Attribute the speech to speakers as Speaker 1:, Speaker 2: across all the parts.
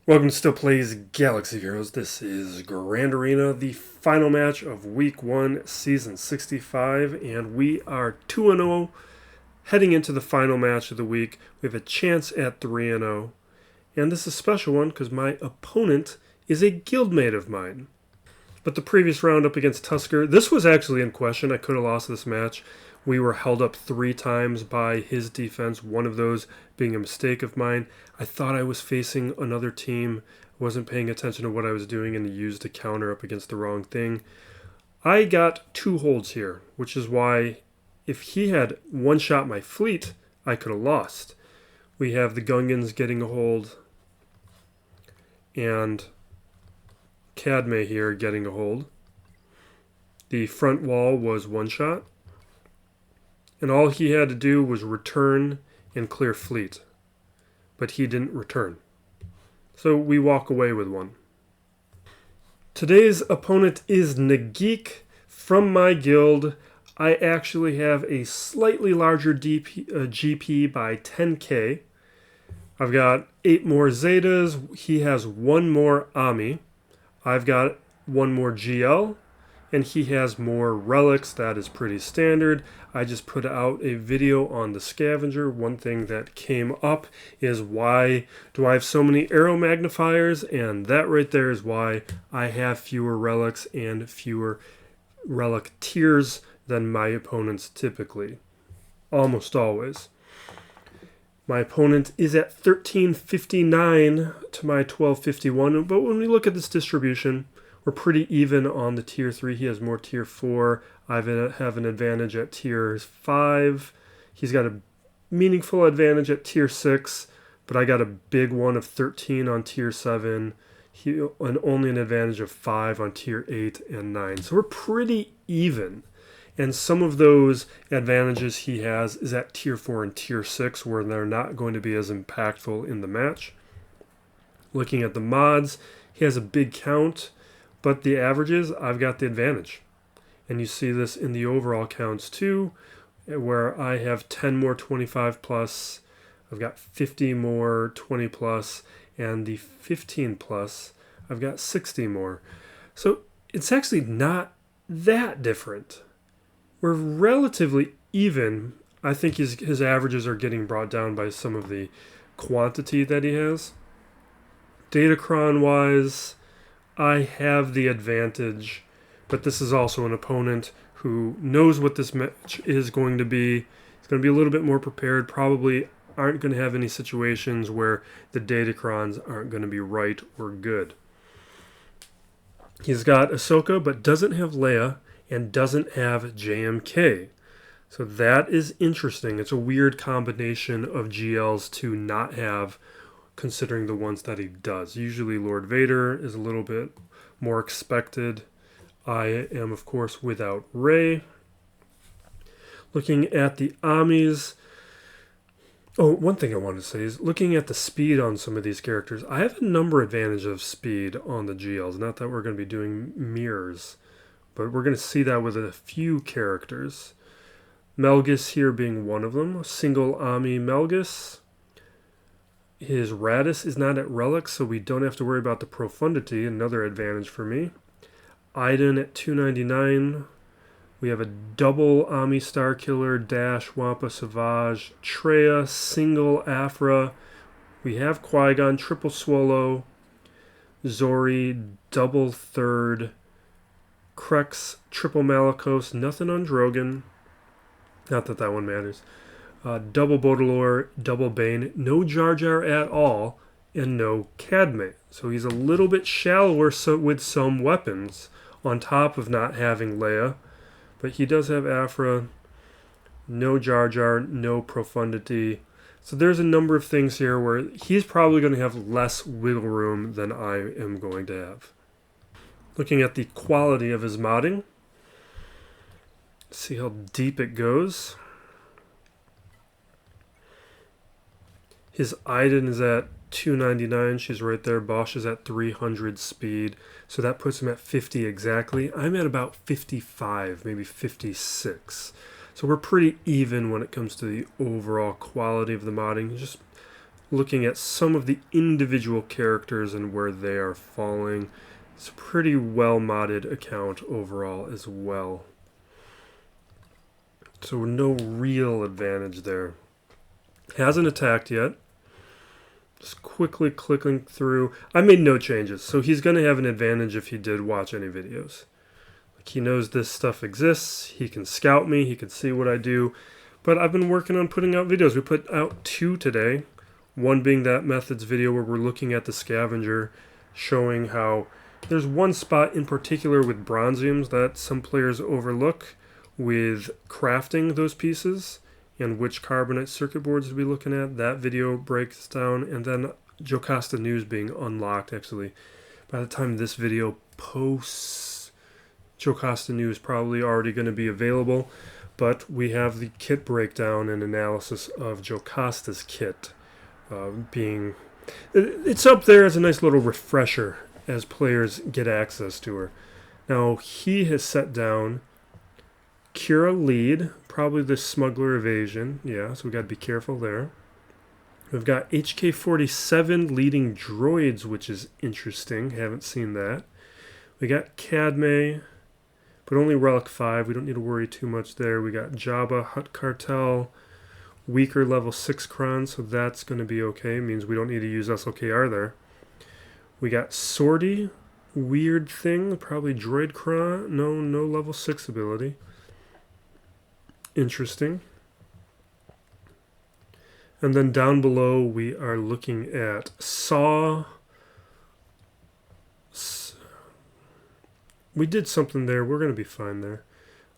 Speaker 1: Welcome to Still Plays Galaxy Heroes. This is Grand Arena, the final match of Week 1, Season 65, and we are 2-0 heading into the final match of the week. We have a chance at 3-0, and this is a special one because my opponent is a guildmate of mine. But the previous round up against Tusker, this was actually in question. I could have lost this match. We were held up 3 times by his defense, one of those being a mistake of mine. I thought I was facing another team, wasn't paying attention to what I was doing, and used a counter up against the wrong thing. I got 2 holds here, which is why if he had one-shot my fleet, I could have lost. We have the Gungans getting a hold, and Cadme here getting a hold. The front wall was one-shot, and all he had to do was return and clear fleet. But he didn't return. So we walk away with one. Today's opponent is Nagik from my guild. I actually have a slightly larger GP by 10k. I've got 8 more Zetas. He has 1 more Ami. I've got 1 more GL. And he has more relics. That is pretty standard. I just put out a video on the scavenger. One thing that came up is why do I have so many arrow magnifiers? And that right there is why I have fewer relics and fewer relic tiers than my opponents typically. Almost always. My opponent is at 1359 to my 1251. But when we look at this distribution, we're pretty even on the tier 3. He has more tier 4. I have an advantage at tier 5. He's got a meaningful advantage at tier 6, but I got a big one of 13 on tier 7. And only an advantage of 5 on tier 8 and 9. So we're pretty even. And some of those advantages he has is at tier 4 and tier 6, where they're not going to be as impactful in the match. Looking at the mods, he has a big count. But the averages, I've got the advantage. And you see this in the overall counts too, where I have 10 more 25 plus, I've got 50 more 20 plus, and the 15 plus, I've got 60 more. So it's actually not that different. We're relatively even. I think his averages are getting brought down by some of the quantity that he has. Datacron-wise, I have the advantage, but this is also an opponent who knows what this match is going to be. He's going to be a little bit more prepared, probably aren't going to have any situations where the Datacrons aren't going to be right or good. He's got Ahsoka, but doesn't have Leia and doesn't have JMK. So that is interesting. It's a weird combination of GLs to not have, considering the ones that he does. Usually Lord Vader is a little bit more expected. I am, of course, without Rey. Looking at the Amis. Oh, one thing I wanted to say is looking at the speed on some of these characters. I have a number advantage of speed on the GLs. Not that we're going to be doing mirrors, but we're going to see that with a few characters. Melgus here being one of them. Single Ami Melgus. His Radis is not at relics, so we don't have to worry about the profundity, another advantage for me. Iden at 299. We have a double Ami Starkiller, Dash, Wampa Savage, Treya, single Afra. We have Qui-Gon, triple Swallow, Zori, double third, Krex, triple Malicos, nothing on Drogon. Not that one matters. Double Baudelaire, double Bane, no Jar Jar at all, and no Cadme. So he's a little bit shallower with some weapons, on top of not having Leia. But he does have Afra, no Jar Jar, no Profundity. So there's a number of things here where he's probably going to have less wiggle room than I am going to have. Looking at the quality of his modding, see how deep it goes. His Iden is at 299. She's right there. Bosch is at 300 speed. So that puts him at 50 exactly. I'm at about 55, maybe 56. So we're pretty even when it comes to the overall quality of the modding. Just looking at some of the individual characters and where they are falling. It's a pretty well modded account overall as well. So no real advantage there. Hasn't attacked yet. Just quickly clicking through. I made no changes, so he's going to have an advantage if he did watch any videos. Like, he knows this stuff exists. He can scout me. He can see what I do. But I've been working on putting out videos. We put out 2 today. One being that methods video where we're looking at the scavenger, showing how there's one spot in particular with bronziums that some players overlook with crafting those pieces and which carbonite circuit boards to be looking at. That video breaks down. And then Jocasta News being unlocked, actually. By the time this video posts, Jocasta News probably already going to be available. But we have the kit breakdown and analysis of Jocasta's kit being... It's up there as a nice little refresher as players get access to her. Now, he has set down Kira lead, probably the smuggler evasion. Yeah, so we got to be careful there. We've got HK-47 leading droids, which is interesting. Haven't seen that. We got Cadme, but only Relic 5. We don't need to worry too much there. We got Jabba, Hutt Cartel, weaker level 6 Kron, so that's going to be okay. Means we don't need to use SLKR there. We got Sortie, weird thing, probably Droid Kron. No level 6 ability. Interesting. And then down below we are looking at Saw. We did something there. We're going to be fine there.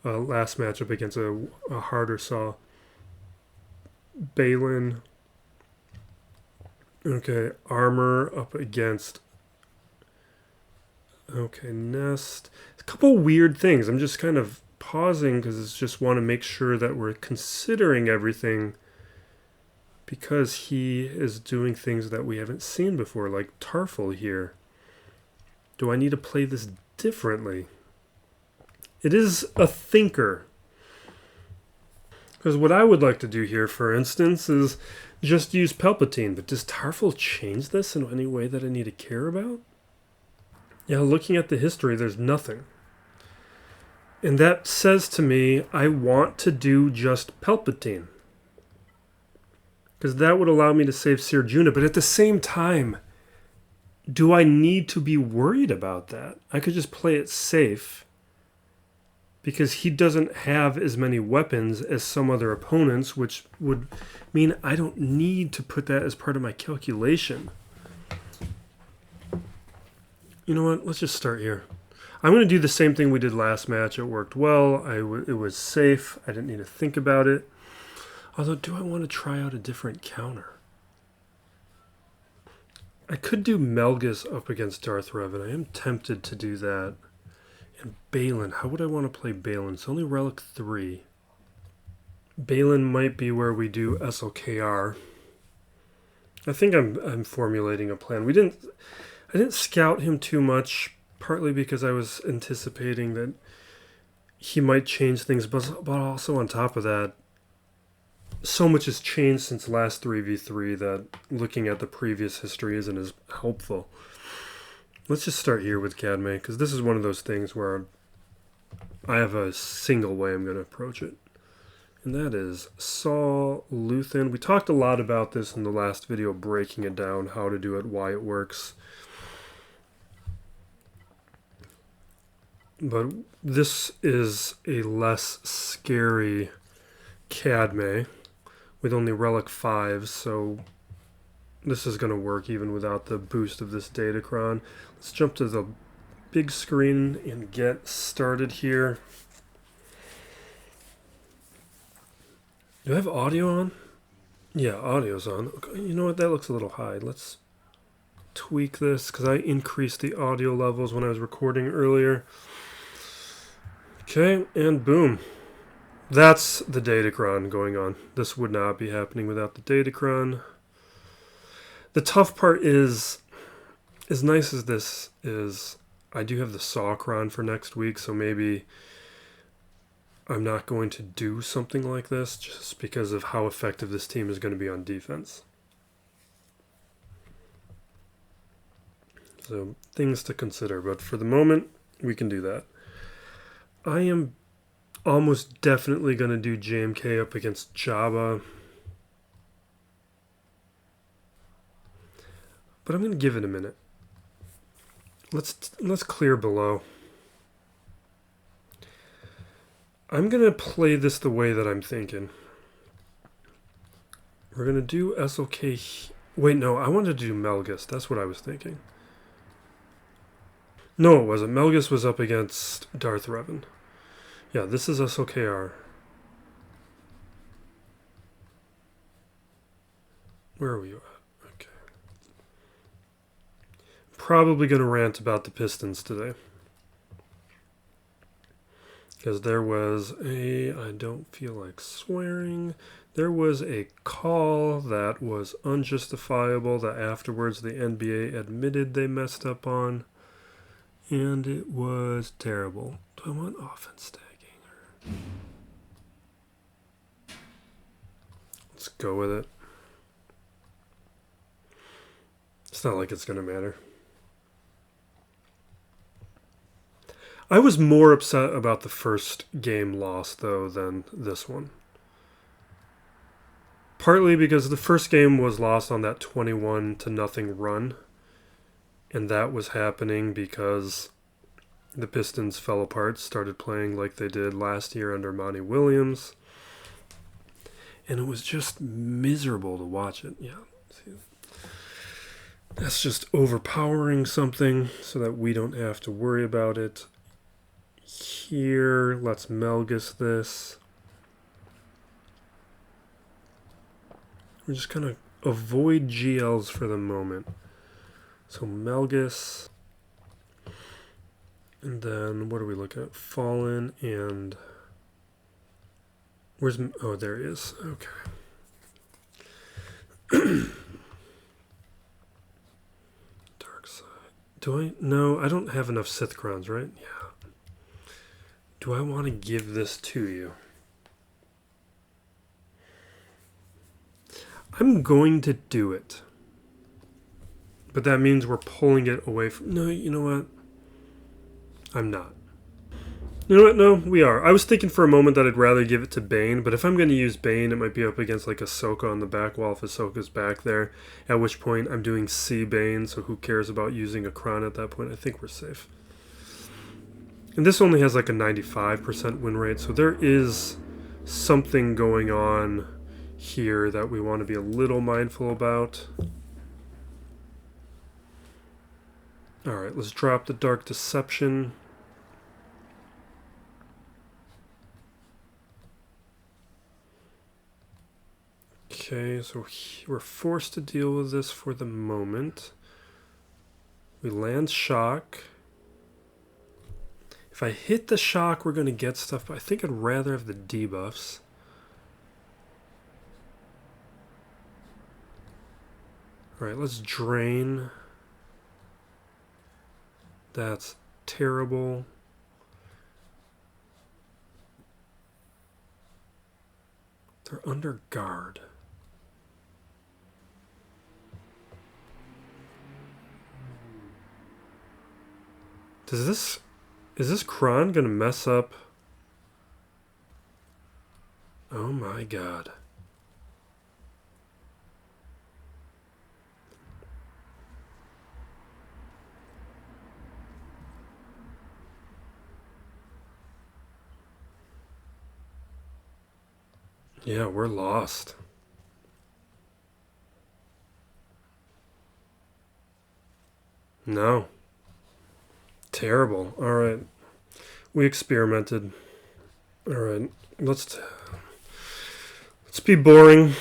Speaker 1: Last matchup against a harder Saw. Balin. Okay, Armor up against... Okay, Nest. A couple weird things. I'm just kind of pausing because I just want to make sure that we're considering everything, because he is doing things that we haven't seen before, like Tarful here. Do I need to play this differently? It is a thinker. Because what I would like to do here, for instance, is just use Palpatine. But does Tarful change this in any way that I need to care about? Yeah, looking at the history, there's nothing. And that says to me, I want to do just Palpatine. Because that would allow me to save Ser Juna. But at the same time, do I need to be worried about that? I could just play it safe. Because he doesn't have as many weapons as some other opponents, which would mean I don't need to put that as part of my calculation. You know what? Let's just start here. I'm going to do the same thing we did last match. It worked well. It was safe. I didn't need to think about it. Although, do I want to try out a different counter? I could do Melgus up against Darth Revan. I am tempted to do that. And Balin. How would I want to play Balin? It's only Relic 3. Balin might be where we do SLKR. I think I'm formulating a plan. I didn't scout him too much, partly because I was anticipating that he might change things, but also on top of that, so much has changed since last 3v3 that looking at the previous history isn't as helpful. Let's just start here with Cadme, because this is one of those things where I have a single way I'm going to approach it. And that is Saw Luthen. We talked a lot about this in the last video, breaking it down, how to do it, why it works. But this is a less scary Cadme with only Relic 5, so this is going to work even without the boost of this Datacron. Let's jump to the big screen and get started here. Do I have audio on? Yeah, audio's on. Okay, you know what? That looks a little high. Let's tweak this because I increased the audio levels when I was recording earlier. Okay, and boom. That's the Datacron going on. This would not be happening without the Datacron. The tough part is, as nice as this is, I do have the Sawcron for next week, so maybe I'm not going to do something like this just because of how effective this team is going to be on defense. So things to consider, but for the moment, we can do that. I am almost definitely going to do JMK up against Java. But I'm going to give it a minute. Let's clear below. I'm going to play this the way that I'm thinking. We're going to do SLK. Wait, no, I wanted to do Melgus. That's what I was thinking. No, it wasn't. Melgus was up against Darth Revan. Yeah, this is SLKR. Where are we at? Okay. Probably going to rant about the Pistons today. Because there was I don't feel like swearing, there was a call that was unjustifiable that afterwards the NBA admitted they messed up on. And it was terrible. Do I want offense tagging? Let's go with it. It's not like it's going to matter. I was more upset about the first game loss, though, than this one. Partly because the first game was lost on that 21-0 run. And that was happening because the Pistons fell apart, started playing like they did last year under Monty Williams. And it was just miserable to watch it. Yeah. That's just overpowering something so that we don't have to worry about it. Here, let's Melgus this. We're just going to avoid GLs for the moment. So Melgus. And then what are we looking at? Fallen and... Where's... Oh, there he is. Okay. Dark side. Do I... No, I don't have enough Sith crowns, right? Yeah. Do I want to give this to you? I'm going to do it. But that means we're pulling it away from... No, you know what? I'm not. You know what? No, we are. I was thinking for a moment that I'd rather give it to Bane, but if I'm going to use Bane, it might be up against like Ahsoka on the back wall if Ahsoka's back there, at which point I'm doing C Bane, so who cares about using a Kron at that point? I think we're safe. And this only has like a 95% win rate, so there is something going on here that we want to be a little mindful about. Alright, let's drop the Dark Deception. Okay, so we're forced to deal with this for the moment. We land Shock. If I hit the Shock, we're going to get stuff, but I think I'd rather have the debuffs. Alright, let's Drain. That's terrible. They're under guard. Is this Kron gonna mess up? Oh my god. Yeah, we're lost. No. Terrible. Alright. We experimented. Alright. Let's be boring.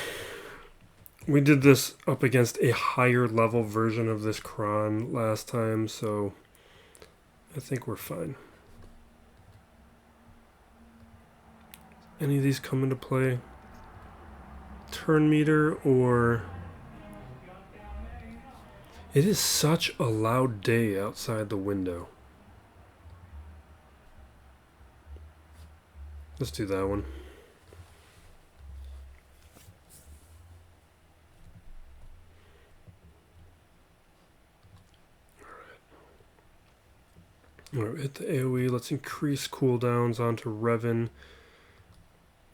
Speaker 1: We did this up against a higher level version of this Kron last time, so I think we're fine. Any of these come into play? Turn meter or... It is such a loud day outside the window. Let's do that one. Alright. All right, hit the AoE. Let's increase cooldowns onto Revan.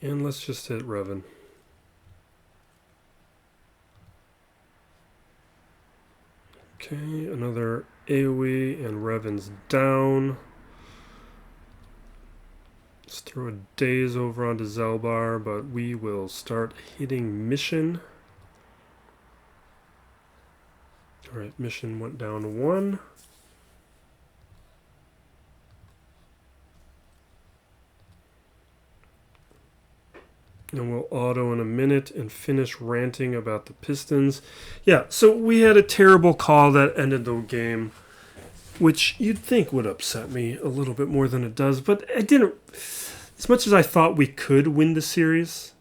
Speaker 1: And let's just hit Revan. Okay, another AoE and Revan's down. Let's throw a Daze over onto Zelbar, but we will start hitting Mission. Alright, Mission went down to 1. And we'll auto in a minute and finish ranting about the Pistons. Yeah, so we had a terrible call that ended the game, which you'd think would upset me a little bit more than it does, but it didn't. As much as I thought we could win the series,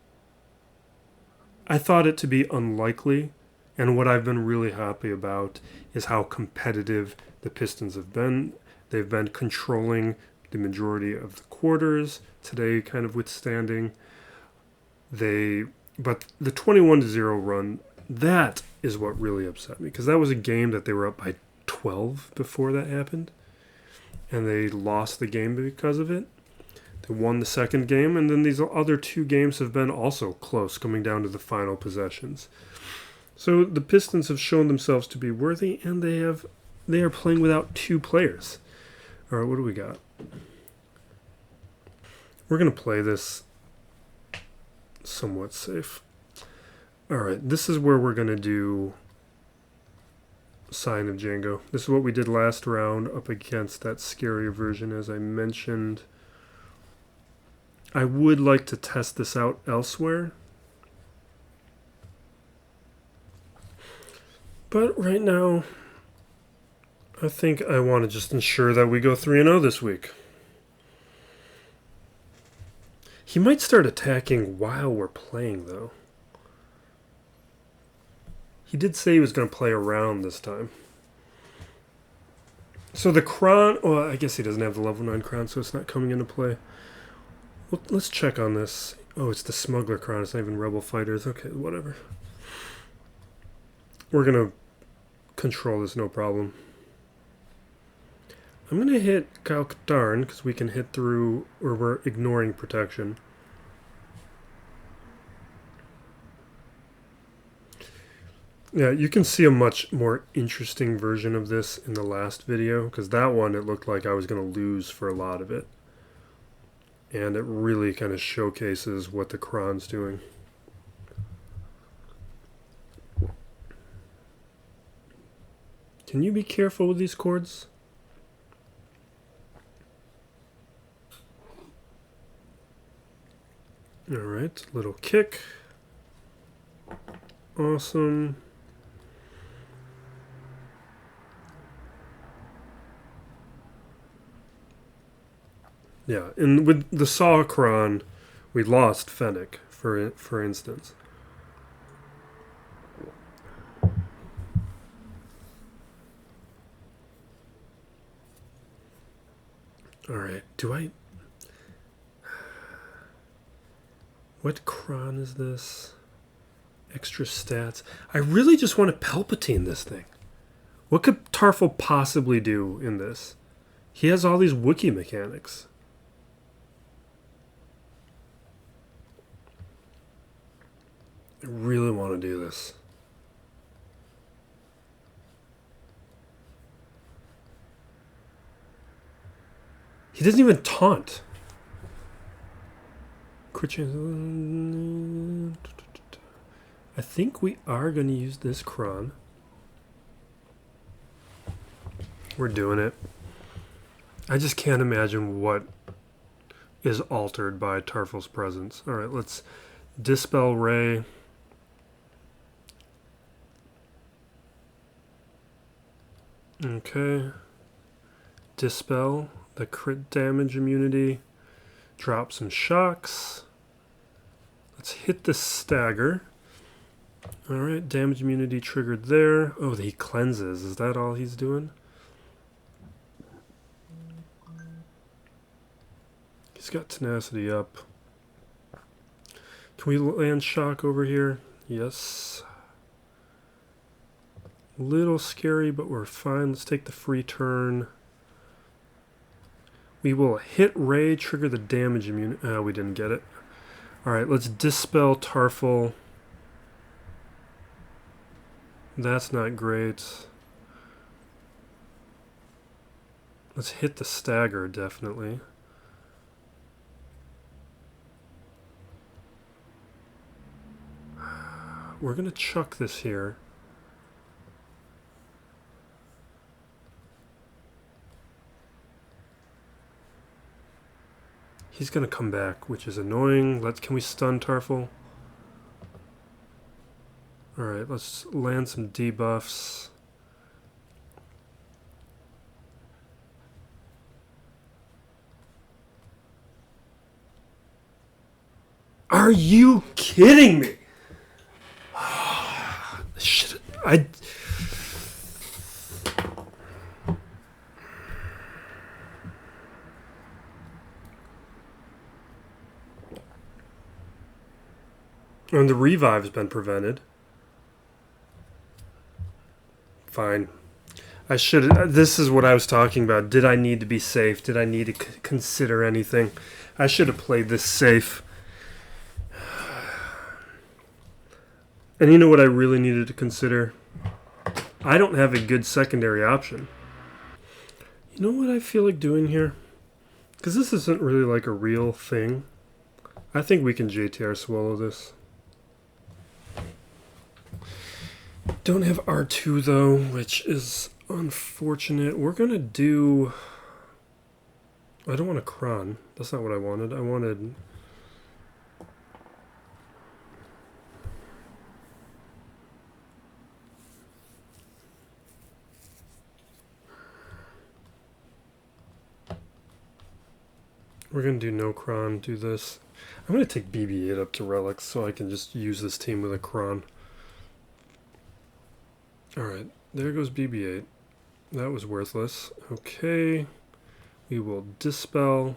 Speaker 1: I thought it to be unlikely. And what I've been really happy about is how competitive the Pistons have been. They've been controlling the majority of the quarters, today kind of withstanding. But the 21-0 run, that is what really upset me, because that was a game that they were up by 12 before that happened, and they lost the game because of it. They won the second game, and then these other 2 games have been also close, coming down to the final possessions. So the Pistons have shown themselves to be worthy, and they are playing without 2 players. All right, what do we got? We're going to play this somewhat safe. All right, this is where we're going to do Sign of Django. This is what we did last round up against that scarier version, as I mentioned. I would like to test this out elsewhere. But right now, I think I want to just ensure that we go 3-0 this week. He might start attacking while we're playing, though. He did say he was going to play around this time. So the Kron... Well, I guess he doesn't have the level 9 Kron, so it's not coming into play. Well, let's check on this. Oh, it's the Smuggler Kron. It's not even Rebel Fighters. Okay, whatever. We're going to control this, no problem. I'm going to hit Kalkatarn, because we can hit through, or we're ignoring protection. Yeah, you can see a much more interesting version of this in the last video, because that one, it looked like I was going to lose for a lot of it. And it really kind of showcases what the Kron's doing. Can you be careful with these chords? Alright, little kick. Awesome. Yeah, and with the Sauron, we lost Fennec, for instance. Alright, what Kron is this? Extra stats. I really just want to Palpatine this thing. What could Tarful possibly do in this? He has all these Wookiee mechanics. I really want to do this. He doesn't even taunt. I think we are going to use this Kron. We're doing it. I just can't imagine what is altered by Tarful's presence. Alright, let's Dispel Ray. Okay. Dispel the crit damage immunity. Drop some shocks. Let's hit the stagger. Alright, damage immunity triggered there. Oh, he cleanses. Is that all he's doing? He's got tenacity up. Can we land shock over here? Yes. Little scary, but we're fine. Let's take the free turn. We will hit Ray, trigger the damage immune. We didn't get it. Alright, let's dispel Tarful. That's not great. Let's hit the stagger, definitely. We're going to chuck this here. He's going to come back, which is annoying. Can we stun Tarful? Alright, let's land some debuffs. Are you kidding me? Shit, And the revive's been prevented. Fine. I should. This is what I was talking about. Did I need to be safe? Did I need to consider anything? I should have played this safe. And you know what I really needed to consider? I don't have a good secondary option. You know what I feel like doing here? Because this isn't really like a real thing. I think we can JTR swallow this. Don't have R2 though, which is unfortunate. We're going to do... I don't want a Kron. That's not what I wanted. I wanted... We're going to do no Kron, do this. I'm going to take BB-8 up to Relics so I can just use this team with a Kron. Alright, there goes BB-8. That was worthless. Okay, we will Dispel.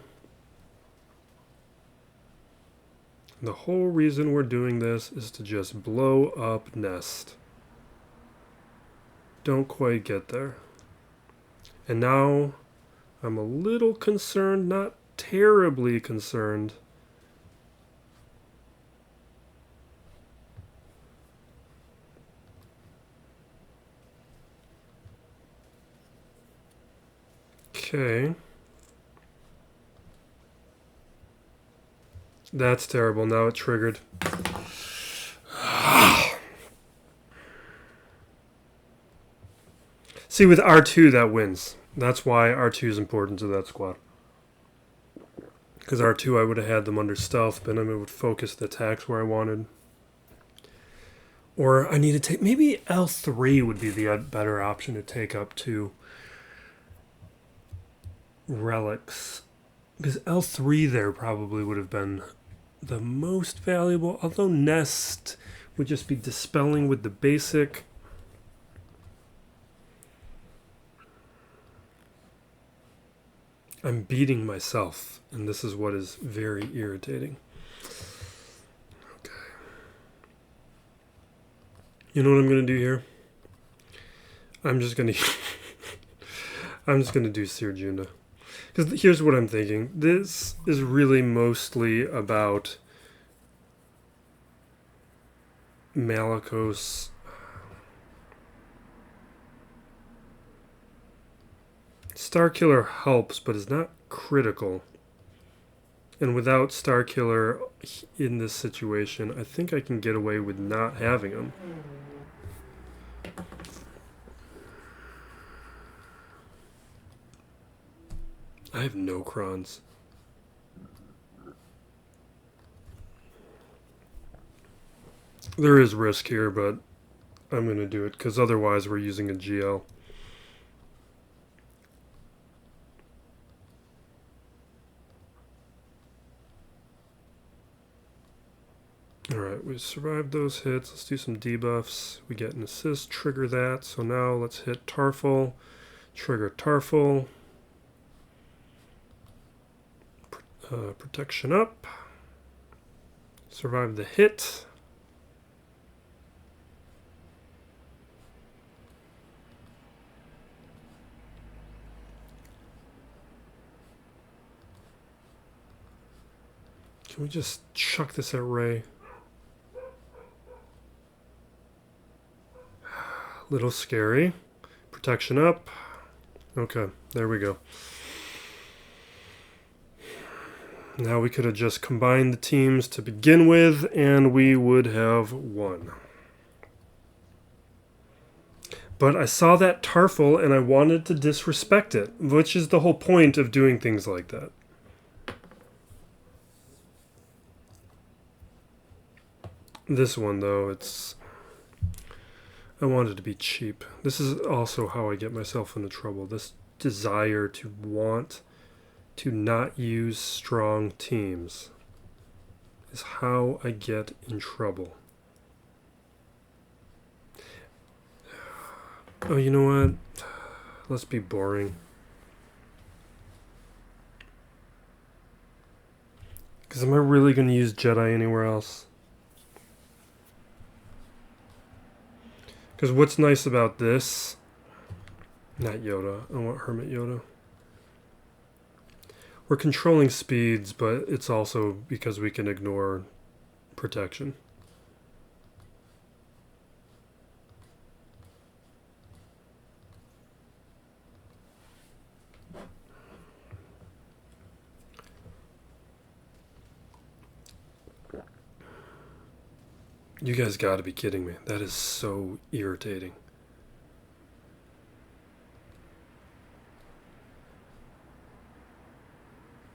Speaker 1: The whole reason we're doing this is to just blow up Nest. Don't quite get there. And now I'm a little concerned, not terribly concerned. Okay. That's terrible. Now it triggered. See, with R2, that wins. That's why R2 is important to that squad. Because R2, I would have had them under stealth, but then it would focus the attacks where I wanted. Or I need to take... Maybe L3 would be the better option to take up to Relics. Because L3 there probably would have been the most valuable. Although Nest would just be dispelling with the basic. I'm beating myself, and this is what is very irritating. Okay. You know what I'm going to do here? I'm just going to do Sirjunda. Because here's what I'm thinking. This is really mostly about Malicos. Starkiller helps, but is not critical. And without Starkiller in this situation, I think I can get away with not having him. I have no Krons. There is risk here, but I'm going to do it, because otherwise we're using a GL. Alright, we survived those hits. Let's do some debuffs. We get an assist, trigger that. So now let's hit Tarful, trigger Tarful. Protection up. Survive the hit. Can we just chuck this at Ray? Little scary. Protection up. Okay, there we go. Now we could have just combined the teams to begin with, and we would have won. But I saw that Tarful, and I wanted to disrespect it, which is the whole point of doing things like that. This one, though, I wanted to be cheap. This is also how I get myself into trouble. This desire to want to not use strong teams is how I get in trouble. Oh, you know what? Let's be boring. Because am I really going to use Jedi anywhere else? Because what's nice about this... Not Yoda. I want Hermit Yoda. We're controlling speeds, but it's also because we can ignore protection. You guys gotta be kidding me. That is so irritating.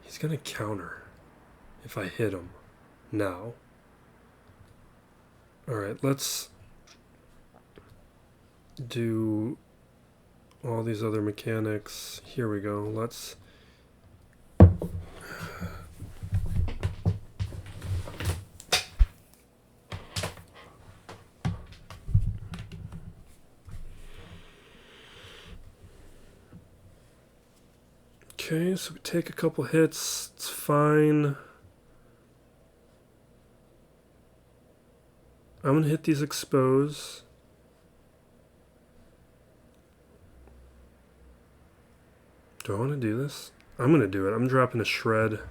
Speaker 1: He's gonna counter if I hit him now. Alright, let's do all these other mechanics. Here we go. Let's... Okay, so we take a couple hits. It's fine. I'm going to hit these expose. Do I want to do this? I'm going to do it. I'm dropping a shred.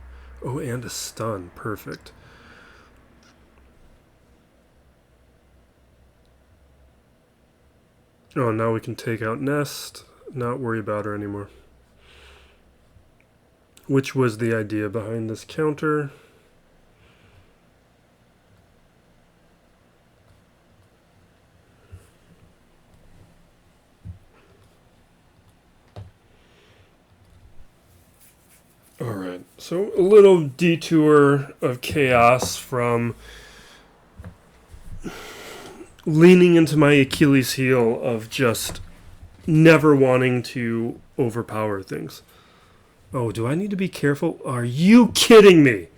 Speaker 1: Oh, and a stun. Perfect. Oh, now we can take out Nest. Not worry about her anymore. Which was the idea behind this counter. Alright, so a little detour of chaos from leaning into my Achilles heel of just never wanting to overpower things. Oh, do I need to be careful? Are you kidding me?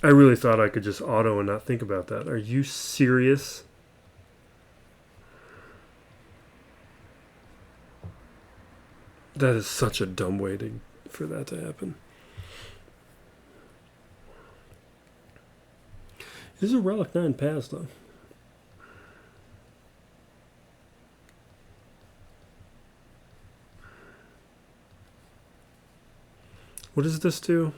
Speaker 1: I really thought I could just auto and not think about that. Are you serious? That is such a dumb way for that to happen. This is a Relic 9 pass, though. What does this do?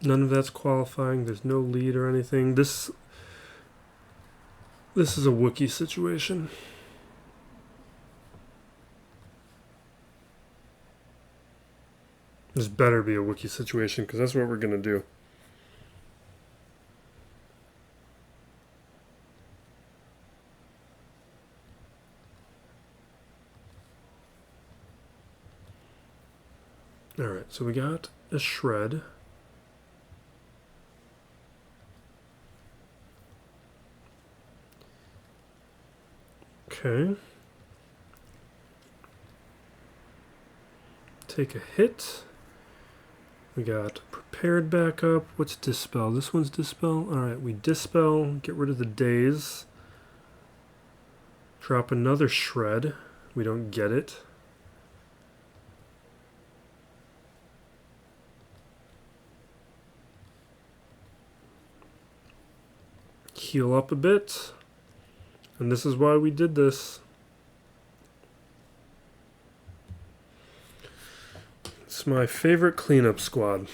Speaker 1: None of that's qualifying. There's no lead or anything. This is a Wookiee situation. This better be a Wookiee situation, because that's what we're going to do. Alright, so we got a shred. Okay. Take a hit. We got prepared backup. What's dispel? This one's dispel. Alright, we dispel, get rid of the daze. Drop another shred. We don't get it. Heal up a bit. And this is why we did this. Let's my favorite cleanup squad.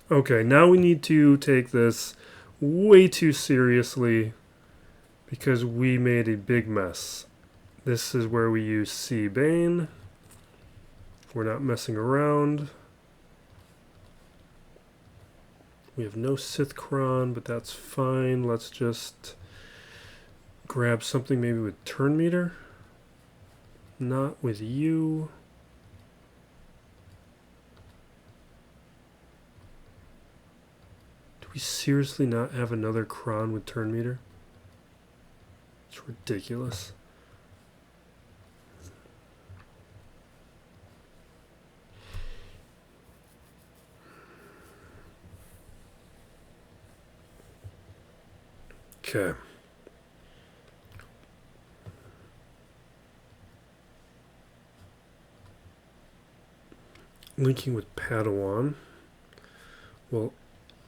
Speaker 1: Okay, now we need to take this way too seriously because we made a big mess. This is where we use C Bane. We're not messing around. We have no Sith Kron, but that's fine. Let's just grab something maybe with turn meter. Not with you. Do we seriously not have another Kron with turn meter? It's ridiculous. Okay. Linking with Padawan. Well,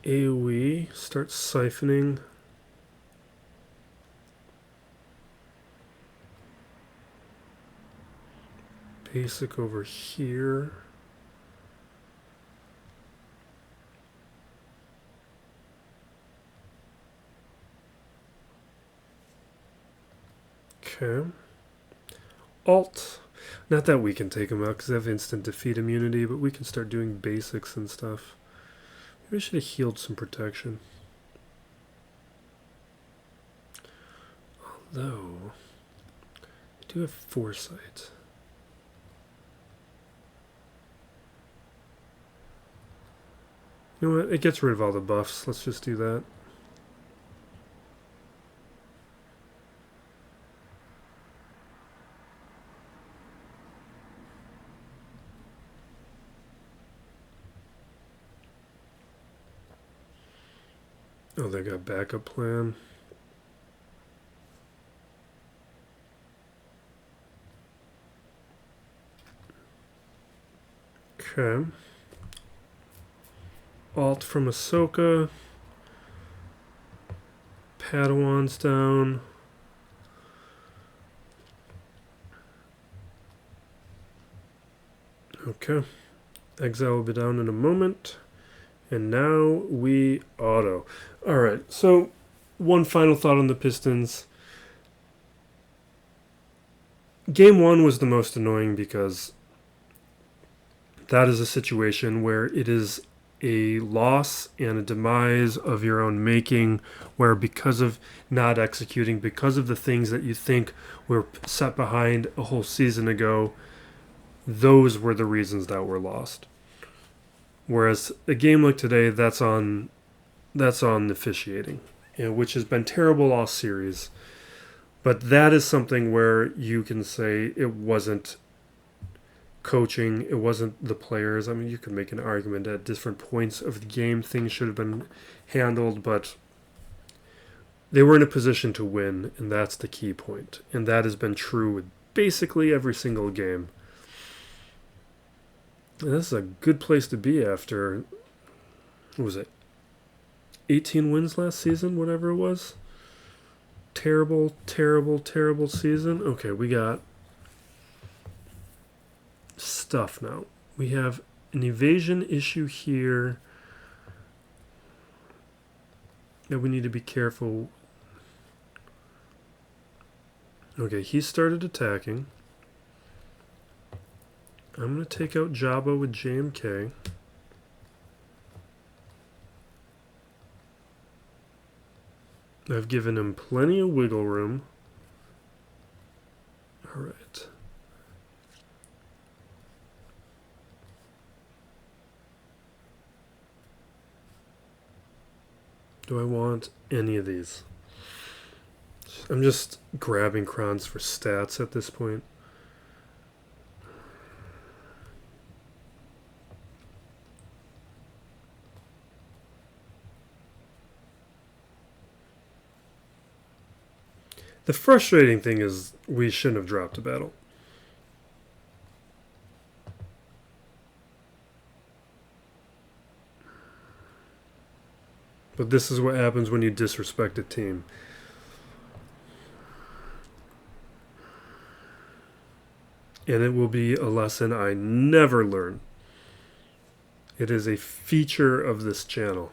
Speaker 1: AoE start siphoning. Basic over here. Okay. Alt. Not that we can take them out because they have instant defeat immunity, but we can start doing basics and stuff. Maybe I should have healed some protection. Although, I do have foresight. You know what? It gets rid of all the buffs. Let's just do that. Oh, they got backup plan. Okay. Alt from Ahsoka. Padawan's down. Okay. Exile will be down in a moment. And now we auto. Alright, so one final thought on the Pistons. Game 1 was the most annoying because that is a situation where it is a loss and a demise of your own making, where because of not executing, because of the things that you think were set behind a whole season ago, those were the reasons that were lost. Whereas a game like today, that's on officiating, which has been terrible all series. But that is something where you can say it wasn't coaching, it wasn't the players. I mean, you could make an argument at different points of the game things should have been handled, but they were in a position to win, and that's the key point. And that has been true with basically every single game. And this is a good place to be after, what was it, 18 wins last season, whatever it was. Terrible, terrible, terrible season. Okay, we got stuff now. We have an evasion issue here that we need to be careful. Okay, he started attacking. I'm going to take out Jabba with JMK. I've given him plenty of wiggle room. All right. Do I want any of these? I'm just grabbing crowns for stats at this point. The frustrating thing is we shouldn't have dropped a battle. But this is what happens when you disrespect a team. And it will be a lesson I never learn. It is a feature of this channel.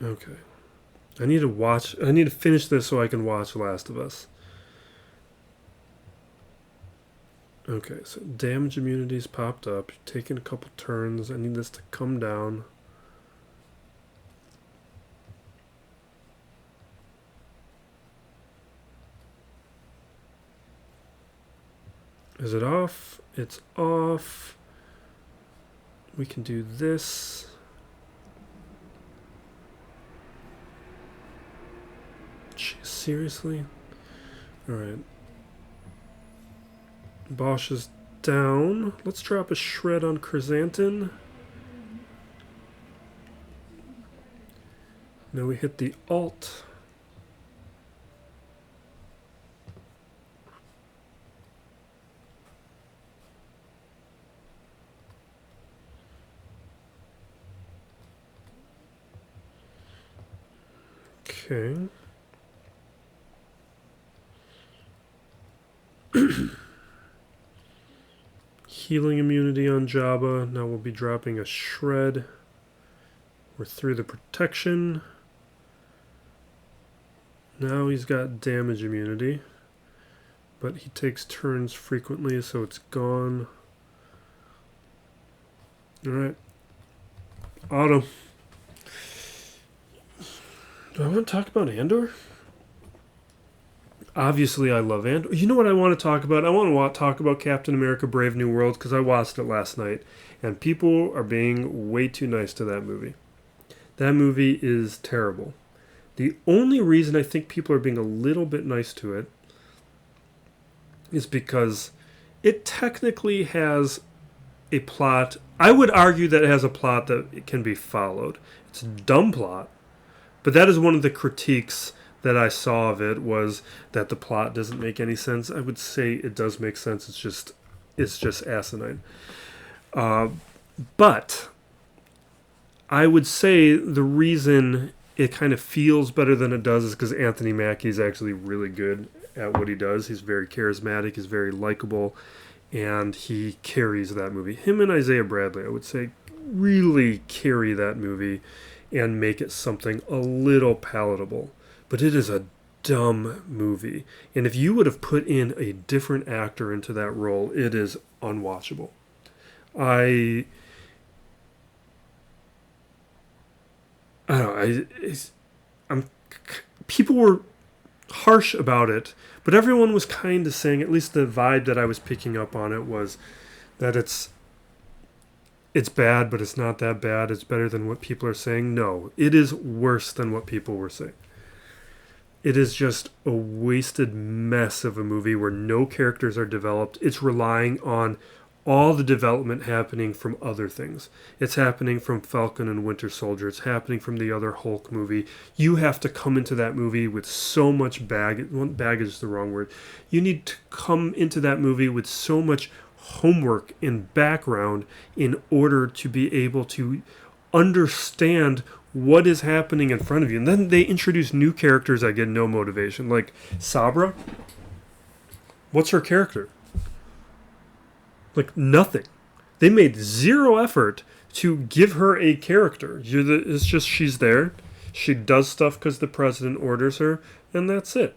Speaker 1: Okay. I need to finish this so I can watch Last of Us. Okay, so damage immunity's popped up. Taking a couple turns. I need this to come down. Is it off? It's off. We can do this. Jeez, seriously? Alright. Bosch is down. Let's drop a shred on Chrysanthemum. Now we hit the alt. Okay. Healing immunity on Jabba. Now we'll be dropping a shred. We're through the protection. Now he's got damage immunity. But he takes turns frequently, so it's gone. Alright. Auto. Do I want to talk about Andor? Obviously, I love Andor. You know what I want to talk about? I want to talk about Captain America Brave New World because I watched it last night. And people are being way too nice to that movie. That movie is terrible. The only reason I think people are being a little bit nice to it is because it technically has a plot. I would argue that it has a plot that can be followed. It's a dumb plot, but that is one of the critiques that I saw of it, was that the plot doesn't make any sense. I would say it does make sense. It's just asinine. But I would say the reason it kind of feels better than it does is because Anthony Mackie is actually really good at what he does. He's very charismatic. He's very likable. And he carries that movie. Him and Isaiah Bradley, I would say, really carry that movie and make it something a little palatable. But it is a dumb movie. And if you would have put in a different actor into that role, it is unwatchable. I don't know. People were harsh about it, but everyone was kind of saying, at least the vibe that I was picking up on it was that it's bad, but it's not that bad. It's better than what people are saying. No, it is worse than what people were saying. It is just a wasted mess of a movie where no characters are developed. It's relying on all the development happening from other things. It's happening from Falcon and Winter Soldier. It's happening from the other Hulk movie. You have to come into that movie with so much baggage. Baggage is the wrong word. You need to come into that movie with so much homework and background in order to be able to understand what is happening in front of you. And then they introduce new characters that get no motivation. Like Sabra. What's her character? Like nothing. They made zero effort to give her a character. It's just she's there. She does stuff because the president orders her, and that's it.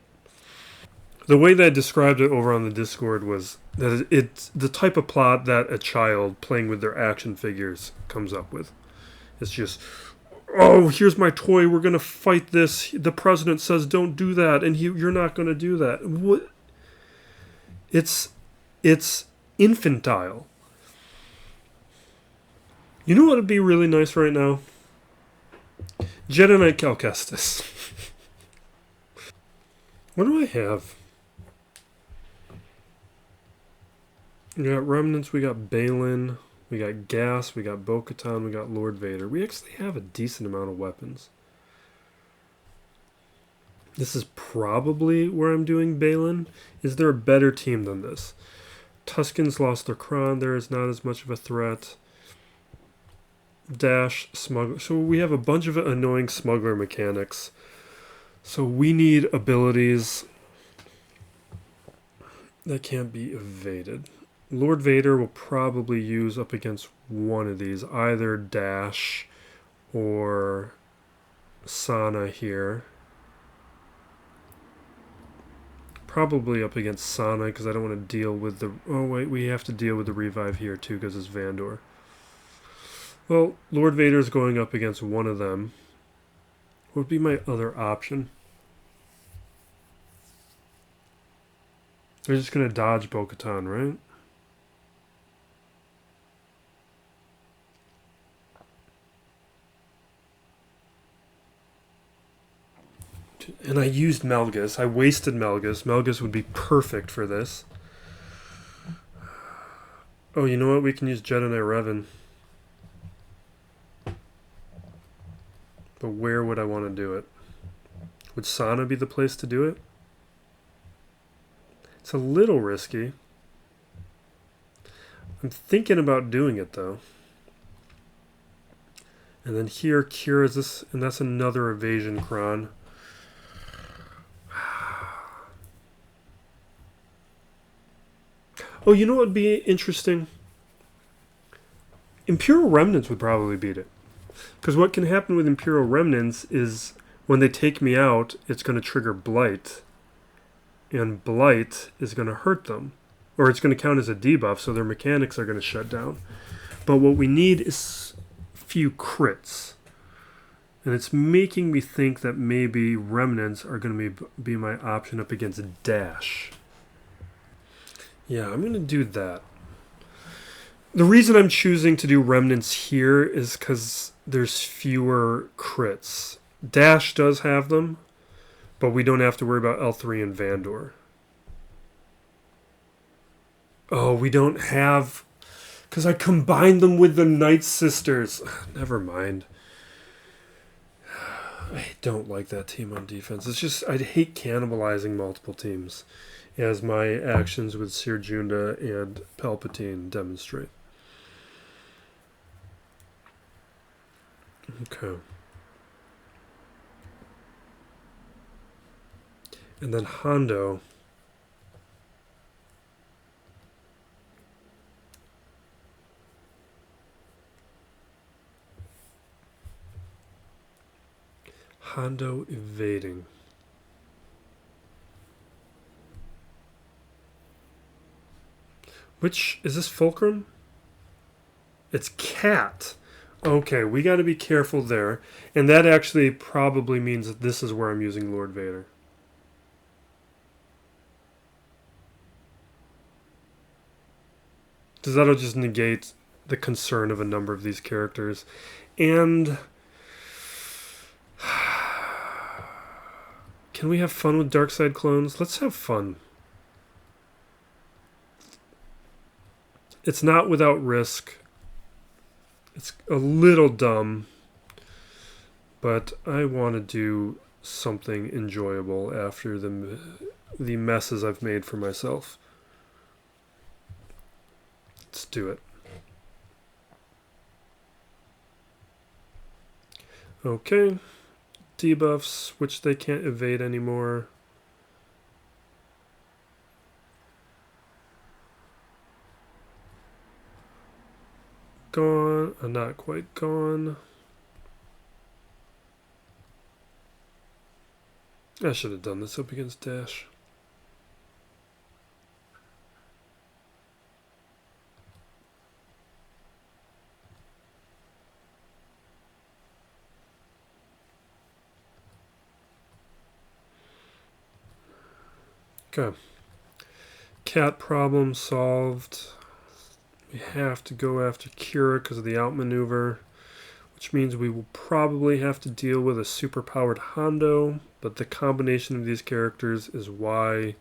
Speaker 1: The way that I described it over on the Discord was that it's the type of plot that a child playing with their action figures comes up with. It's just, oh, here's my toy. We're going to fight this. The president says don't do that, and you're not going to do that. What? It's infantile. You know what would be really nice right now? Jedi Knight Cal Kestis. What do I have? We got Remnants, we got Balin, we got Gas, we got Bo-Katan, we got Lord Vader. We actually have a decent amount of weapons. This is probably where I'm doing Balin. Is there a better team than this? Tuskens lost their crown. There is not as much of a threat. dash smuggler. So we have a bunch of annoying smuggler mechanics. So we need abilities that can't be evaded. Lord Vader will probably use up against one of these, either dash or Sana here. Probably up against Sana because I don't want to deal with the... Oh wait, we have to deal with the revive here too because it's Vandor. Well, Lord Vader's going up against one of them. What would be my other option? They're just going to dodge Bo-Katan, right? And I used Melgus. I wasted Melgus. Melgus would be perfect for this. Oh, you know what? We can use Jedi Knight Revan. But where would I want to do it? Would Sana be the place to do it? It's a little risky. I'm thinking about doing it, though. And then here, Kira's this, and that's another evasion cron. Oh, you know what would be interesting? Imperial Remnants would probably beat it. Because what can happen with Imperial Remnants is when they take me out, it's going to trigger Blight. And Blight is going to hurt them. Or it's going to count as a debuff, so their mechanics are going to shut down. But what we need is a few crits. And it's making me think that maybe Remnants are going to be my option up against Dash. Yeah, I'm going to do that. The reason I'm choosing to do Remnants here is because there's fewer crits. Dash does have them, but we don't have to worry about L3 and Vandor. Oh, we don't have... Because I combined them with the Night Sisters. Never mind. I don't like that team on defense. It's just, I hate cannibalizing multiple teams, as my actions with Ser Junda and Palpatine demonstrate. Okay. And then Hondo. Hondo evading. Which, is this Fulcrum? It's Cat. Okay, we got to be careful there. And that actually probably means that this is where I'm using Lord Vader. Because that'll just negate the concern of a number of these characters. And... Can we have fun with Darkside clones? Let's have fun. It's not without risk. It's a little dumb. But I want to do something enjoyable after the messes I've made for myself. Let's do it. Okay. Debuffs, which they can't evade anymore. Gone. Not quite gone. I should have done this up against Dash. Okay. Cat problem solved. We have to go after Kira because of the outmaneuver, which means we will probably have to deal with a superpowered Hondo, but the combination of these characters is why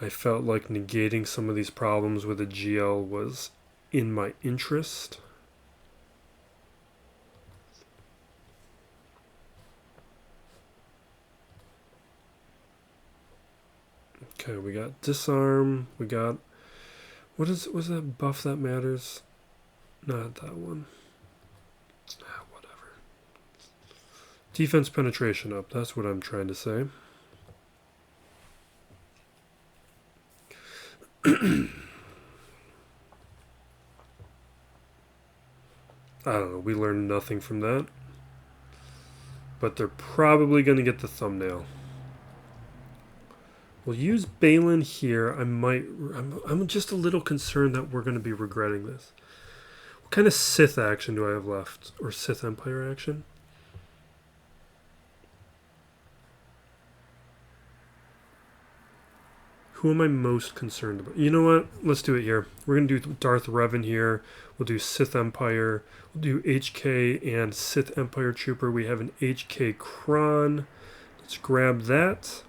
Speaker 1: I felt like negating some of these problems with a GL was in my interest. Okay, we got disarm, we got... was that buff that matters? Not that one. Defense penetration up. That's what I'm trying to say. I don't know. We learned nothing from that. But they're probably going to get the thumbnail. We'll use Balin here. I'm just a little concerned that we're going to be regretting this. What kind of Sith action do I have left? Or Sith Empire action? Who am I most concerned about? You know what? Let's do it here. We're going to do Darth Revan here. We'll do Sith Empire. We'll do HK and Sith Empire Trooper. We have an HK Kron. Let's grab that.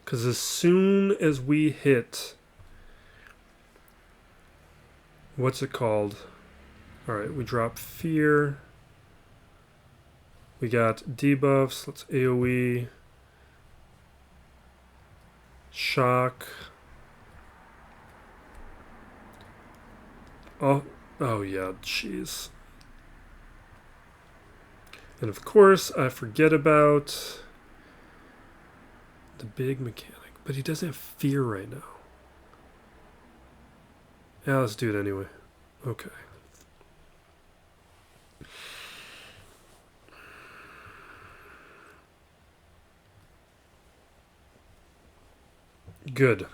Speaker 1: Because as soon as we hit... What's it called? Alright, we drop Fear. We got debuffs. Let's AoE. Shock. Oh yeah, jeez. And of course, I forget about the big mechanic, but he doesn't have fear right now. Yeah, let's do it anyway. Okay. Good.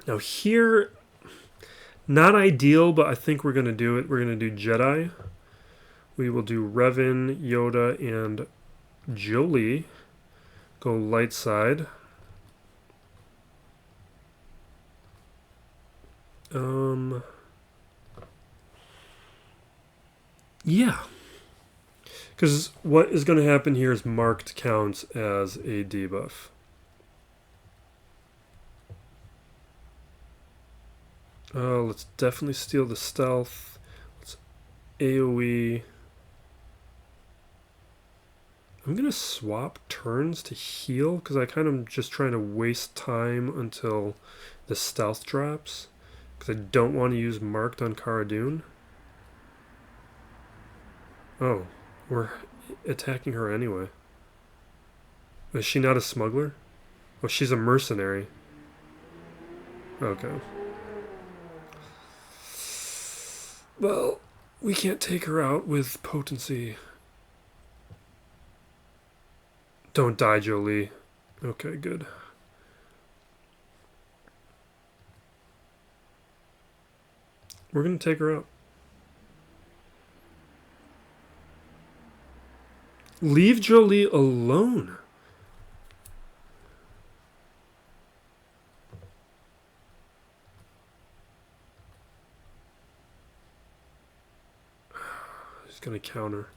Speaker 1: Now here, not ideal, but I think we're going to do it. We're going to do Jedi. We will do Revan, Yoda, and Jolie. Go light side. Yeah. Because what is going to happen here is marked counts as a debuff. Let's definitely steal the stealth. Let's AoE. I'm going to swap turns to heal because I kind of just trying to waste time until the stealth drops. Because I don't want to use marked on Cara Dune. Oh, we're attacking her anyway. Is she not a smuggler? Oh, she's a mercenary. Okay. Well, we can't take her out with potency. Don't die, Jolie. Okay, good. We're going to take her out. Leave Jolie alone. He's going to counter.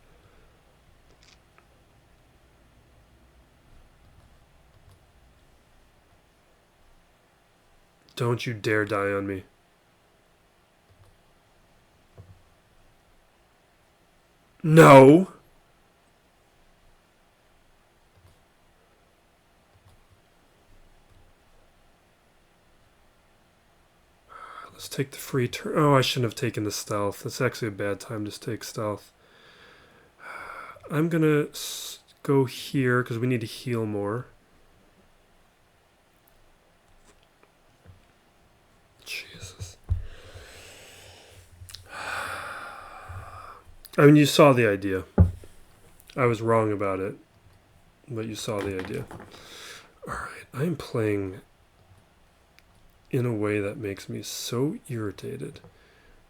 Speaker 1: Don't you dare die on me. No. Let's take the free turn. Oh, I shouldn't have taken the stealth. That's actually a bad time to take stealth. I'm going to go here because we need to heal more. Jesus. I mean, you saw the idea. I was wrong about it, but you saw the idea. Alright, I'm playing in a way that makes me so irritated.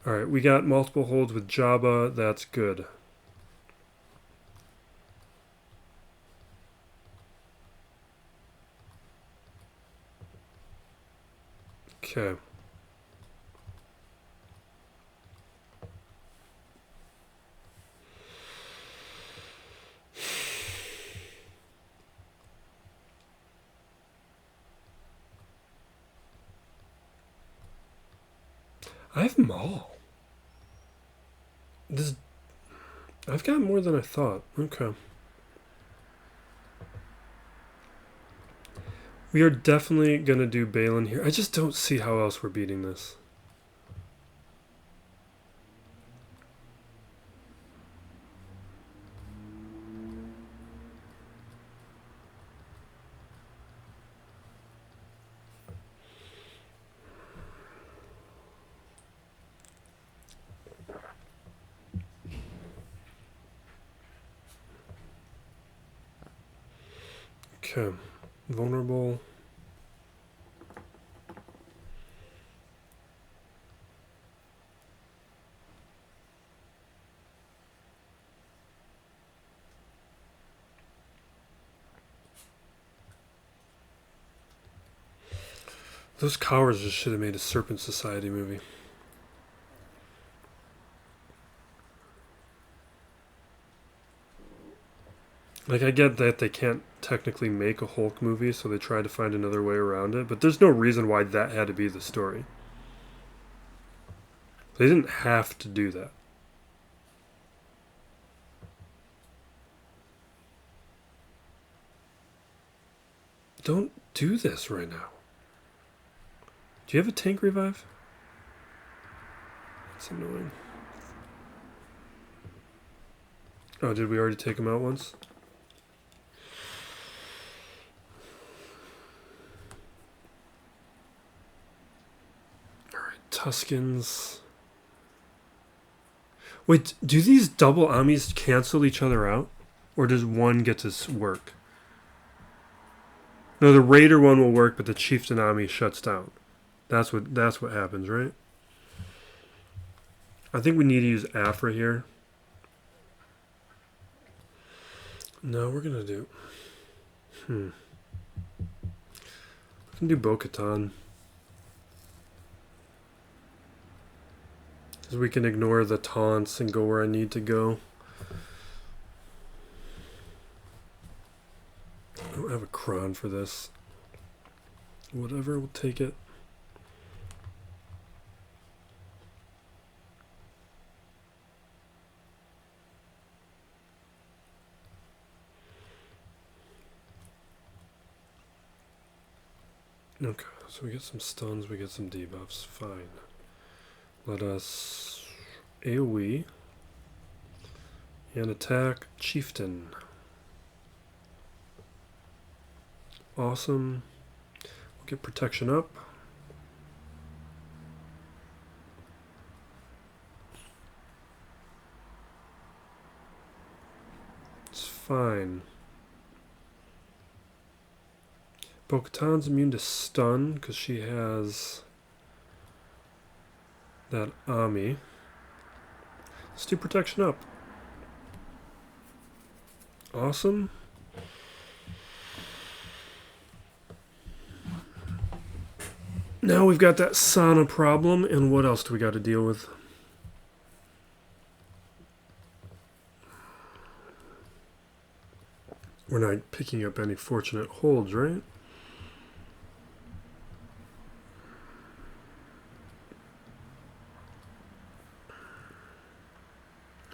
Speaker 1: Alright, we got multiple holds with Jabba. That's good. Okay. I have Maul. I've got more than I thought. Okay. We are definitely going to do Balin here. I just don't see how else we're beating this. Okay. Vulnerable. Those cowards just should have made a Serpent Society movie. Like, I get that they can't technically make a Hulk movie, so they tried to find another way around it, but there's no reason why that had to be the story. They didn't have to do that. Don't do this right now. Do you have a tank revive? That's annoying. Oh, did we already take him out once? Alright, Tuskens. Wait, do these double Amis cancel each other out? Or does one get to work? No, the Raider one will work, but the Chieftain Ami shuts down. That's what happens, right? I think we need to use Afra here. No, we're gonna do... We can do Bo-Katan. Because we can ignore the taunts and go where I need to go. I don't have a Kron for this. Whatever, we'll take it. Okay, so we get some stuns, we get some debuffs. Fine. Let us AoE and attack Chieftain. Awesome. We'll get protection up. It's fine. Bo-Katan's immune to stun because she has that Ami. Let's do protection up. Awesome. Now we've got that Sana problem, and what else do we got to deal with? We're not picking up any fortunate holds, right?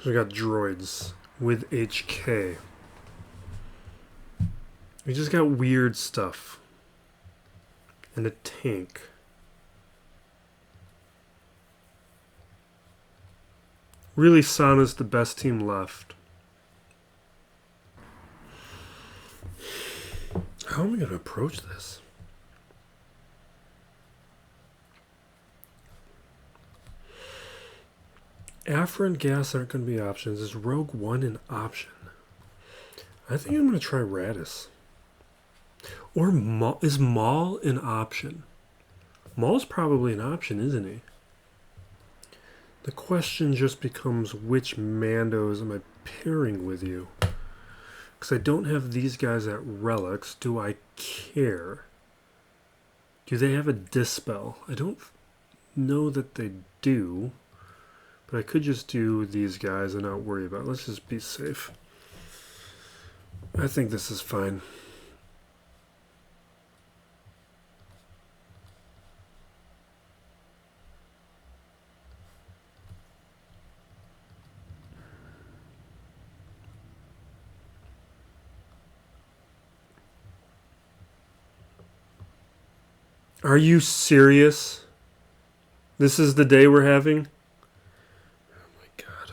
Speaker 1: So we got droids with HK. We just got weird stuff. And a tank. Really, Sana's the best team left. How am I going to approach this? Afra and Gas aren't going to be options. Is Rogue One an option? I think I'm going to try Radis. Or is Maul an option? Maul's probably an option, isn't he? The question just becomes, which Mandos am I pairing with you? Because I don't have these guys at Relics. Do I care? Do they have a Dispel? I don't know that they do. But I could just do these guys and not worry about it. Let's just be safe. I think this is fine. Are you serious? This is the day we're having? Oh my god.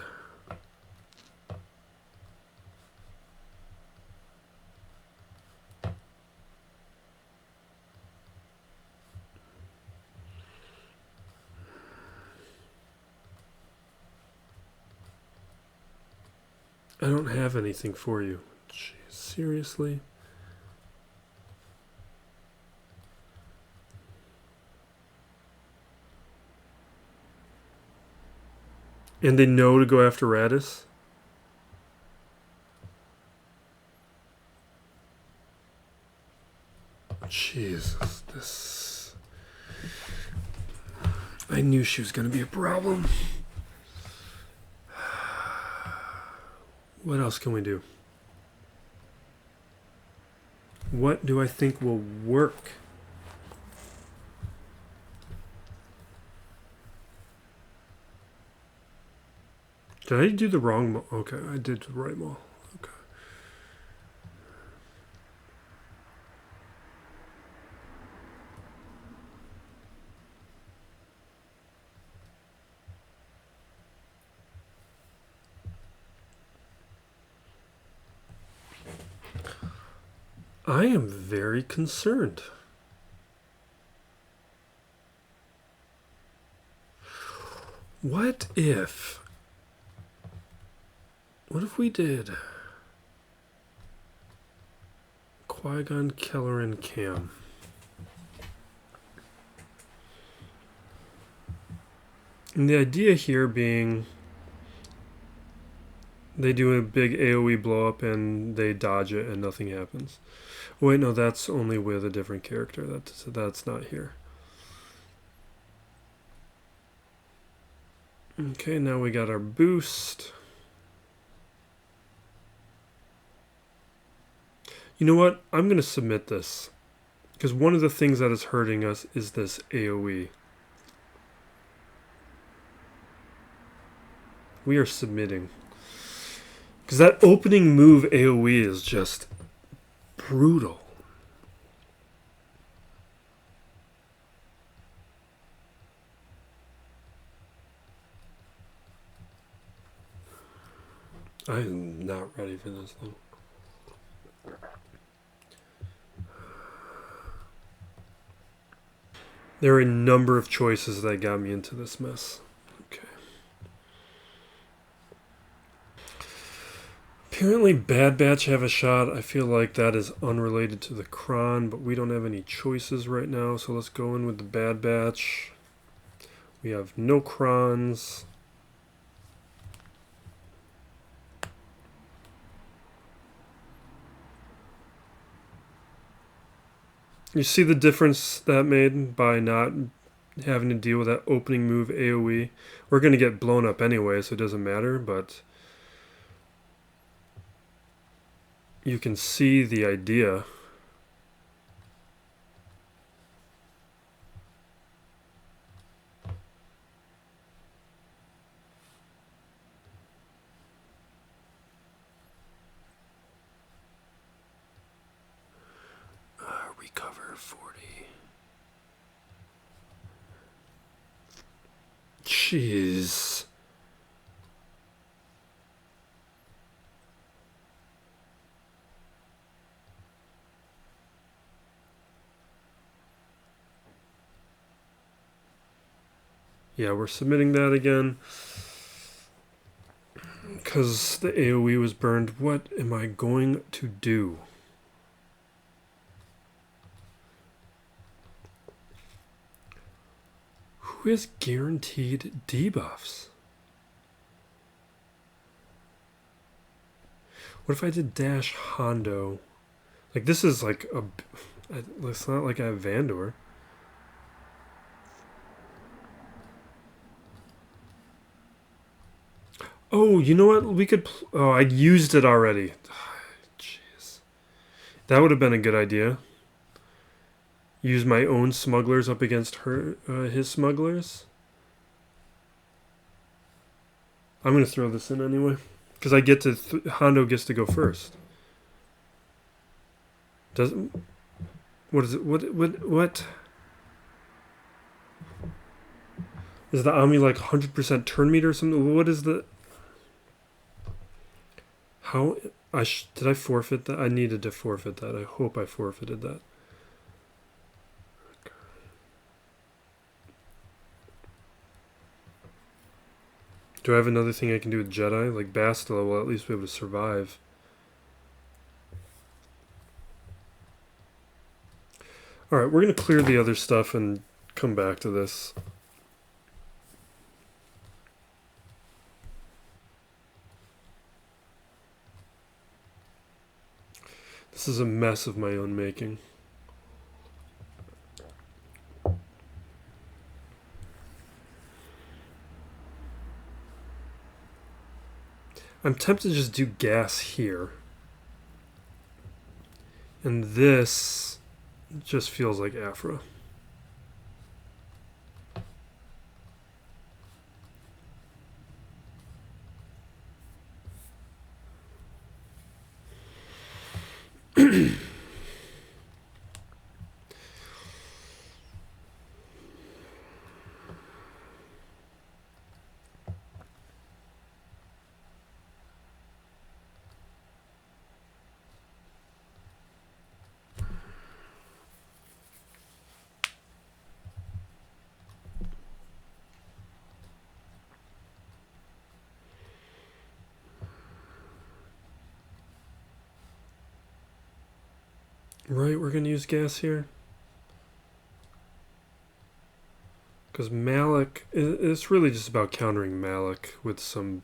Speaker 1: I don't have anything for you. Jeez, seriously? And they know to go after Radis? Jesus, this... I knew she was going to be a problem. What else can we do? What do I think will work? Did I do the wrong mall? Okay, I did the right mall. Okay. I am very concerned. What if we did Qui-Gon, Keller, and Cam? And the idea here being they do a big AoE blow up and they dodge it and nothing happens. Wait, no, that's only with a different character. That's not here. Okay, now we got our boost. You know what? I'm going to submit this. Because one of the things that is hurting us is this AoE. We are submitting. Because that opening move AoE is just brutal. I am not ready for this thing. There are a number of choices that got me into this mess. Okay. Apparently Bad Batch have a shot. I feel like that is unrelated to the Kron, but we don't have any choices right now, so let's go in with the Bad Batch. We have no Krons. You see the difference that made by not having to deal with that opening move AoE? We're going to get blown up anyway, so it doesn't matter, but you can see the idea. Recover 40. Jeez. Yeah, we're submitting that again. Because the AoE was burned. What am I going to do? Who is guaranteed debuffs? What if I did dash Hondo? Like, this is like a... It's not like I have Vandor. Oh, you know what? We could... Oh, I used it already. Jeez. That would have been a good idea. Use my own smugglers up against his smugglers. I'm going to throw this in anyway. Because I get to... Hondo gets to go first. Doesn't... What is it? What? Is the Ami like 100% turn meter or something? What is the... How... Did I forfeit that? I needed to forfeit that. I hope I forfeited that. Do I have another thing I can do with Jedi? Like Bastila will at least be able to survive. Alright, we're going to clear the other stuff and come back to this. This is a mess of my own making. I'm tempted to just do gas here. And this just feels like Afra. Right, we're going to use gas here. Because Malik, it's really just about countering Malik with some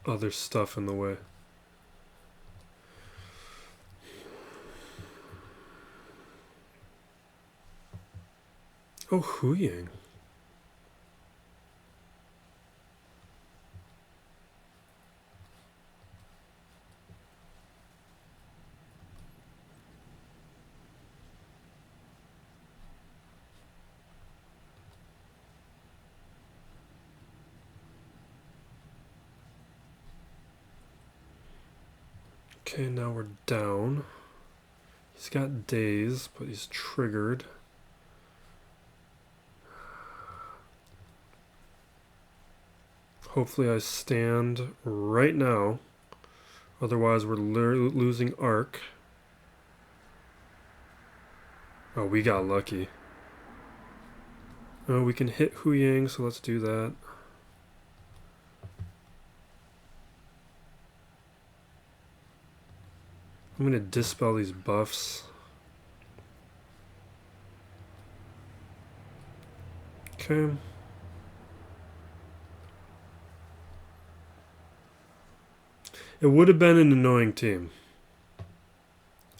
Speaker 1: other stuff in the way. Oh, Huyang. Okay, now we're down. He's got daze, but he's triggered. Hopefully I stand right now. Otherwise we're losing arc. Oh, we got lucky. Oh, we can hit Huyang, so let's do that. I'm going to dispel these buffs. Okay. It would have been an annoying team.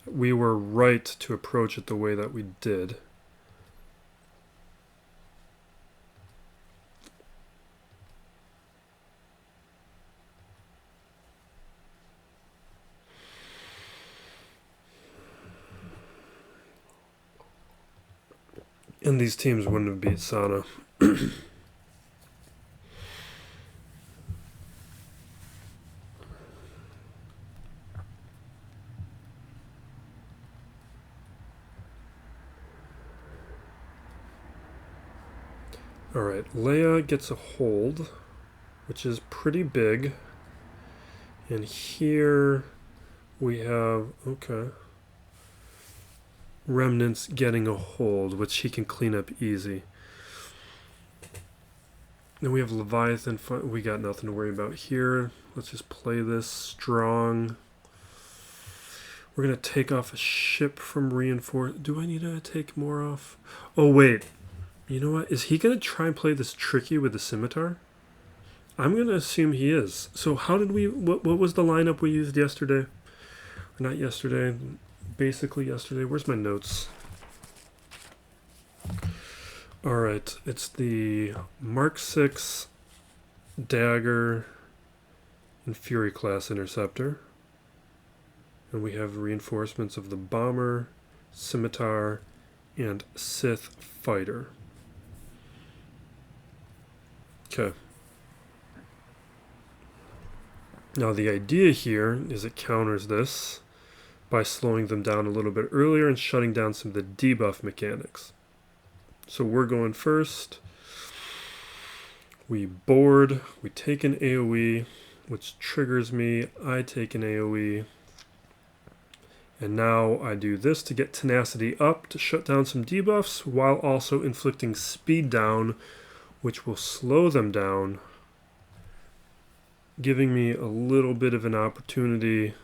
Speaker 1: We were right to approach it the way that we did. And these teams wouldn't have beat Sana. Alright, Leia gets a hold, which is pretty big. And here we have, okay, Remnants getting a hold, which he can clean up easy. Then we have Leviathan. We got nothing to worry about here. Let's just play this strong. We're going to take off a ship from reinforce. Do I need to take more off? Oh, wait. You know what? Is he going to try and play this tricky with the scimitar? I'm going to assume he is. So how did we... What was the lineup we used yesterday? Or not yesterday. Basically yesterday. Where's my notes? Alright. It's the Mark 6 Dagger and Fury class interceptor. And we have reinforcements of the Bomber, Scimitar, and Sith Fighter. Okay. Now the idea here is it counters this by slowing them down a little bit earlier and shutting down some of the debuff mechanics. So we're going first. We board, we take an AoE, which triggers me. I take an AoE. And now I do this to get tenacity up to shut down some debuffs while also inflicting speed down, which will slow them down, giving me a little bit of an opportunity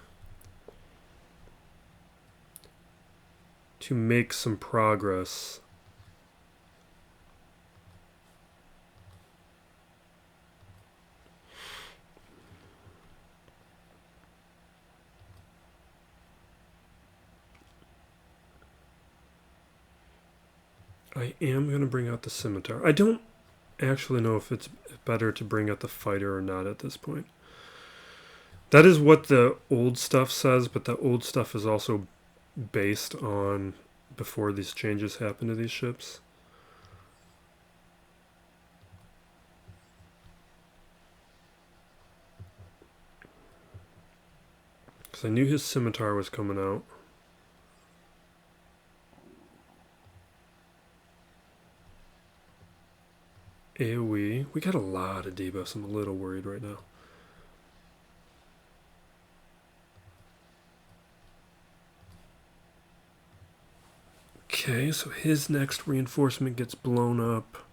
Speaker 1: to make some progress. I am going to bring out the scimitar. I don't actually know if it's better to bring out the fighter or not at this point. That is what the old stuff says, but the old stuff is also based on before these changes happen to these ships. Because I knew his scimitar was coming out. AoE. We got a lot of debuffs. I'm a little worried right now. Okay, so his next reinforcement gets blown up.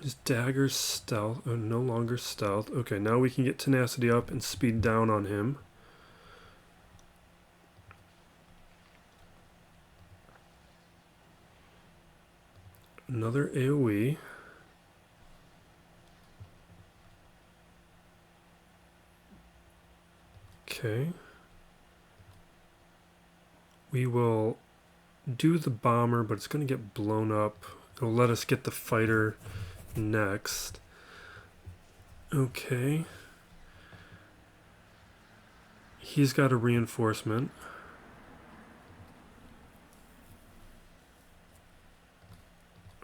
Speaker 1: His dagger's stealth. Oh, no longer stealth. Okay, now we can get tenacity up and speed down on him. Another AoE. Okay. We will do the bomber, but it's going to get blown up. It'll let us get the fighter next. Okay. He's got a reinforcement.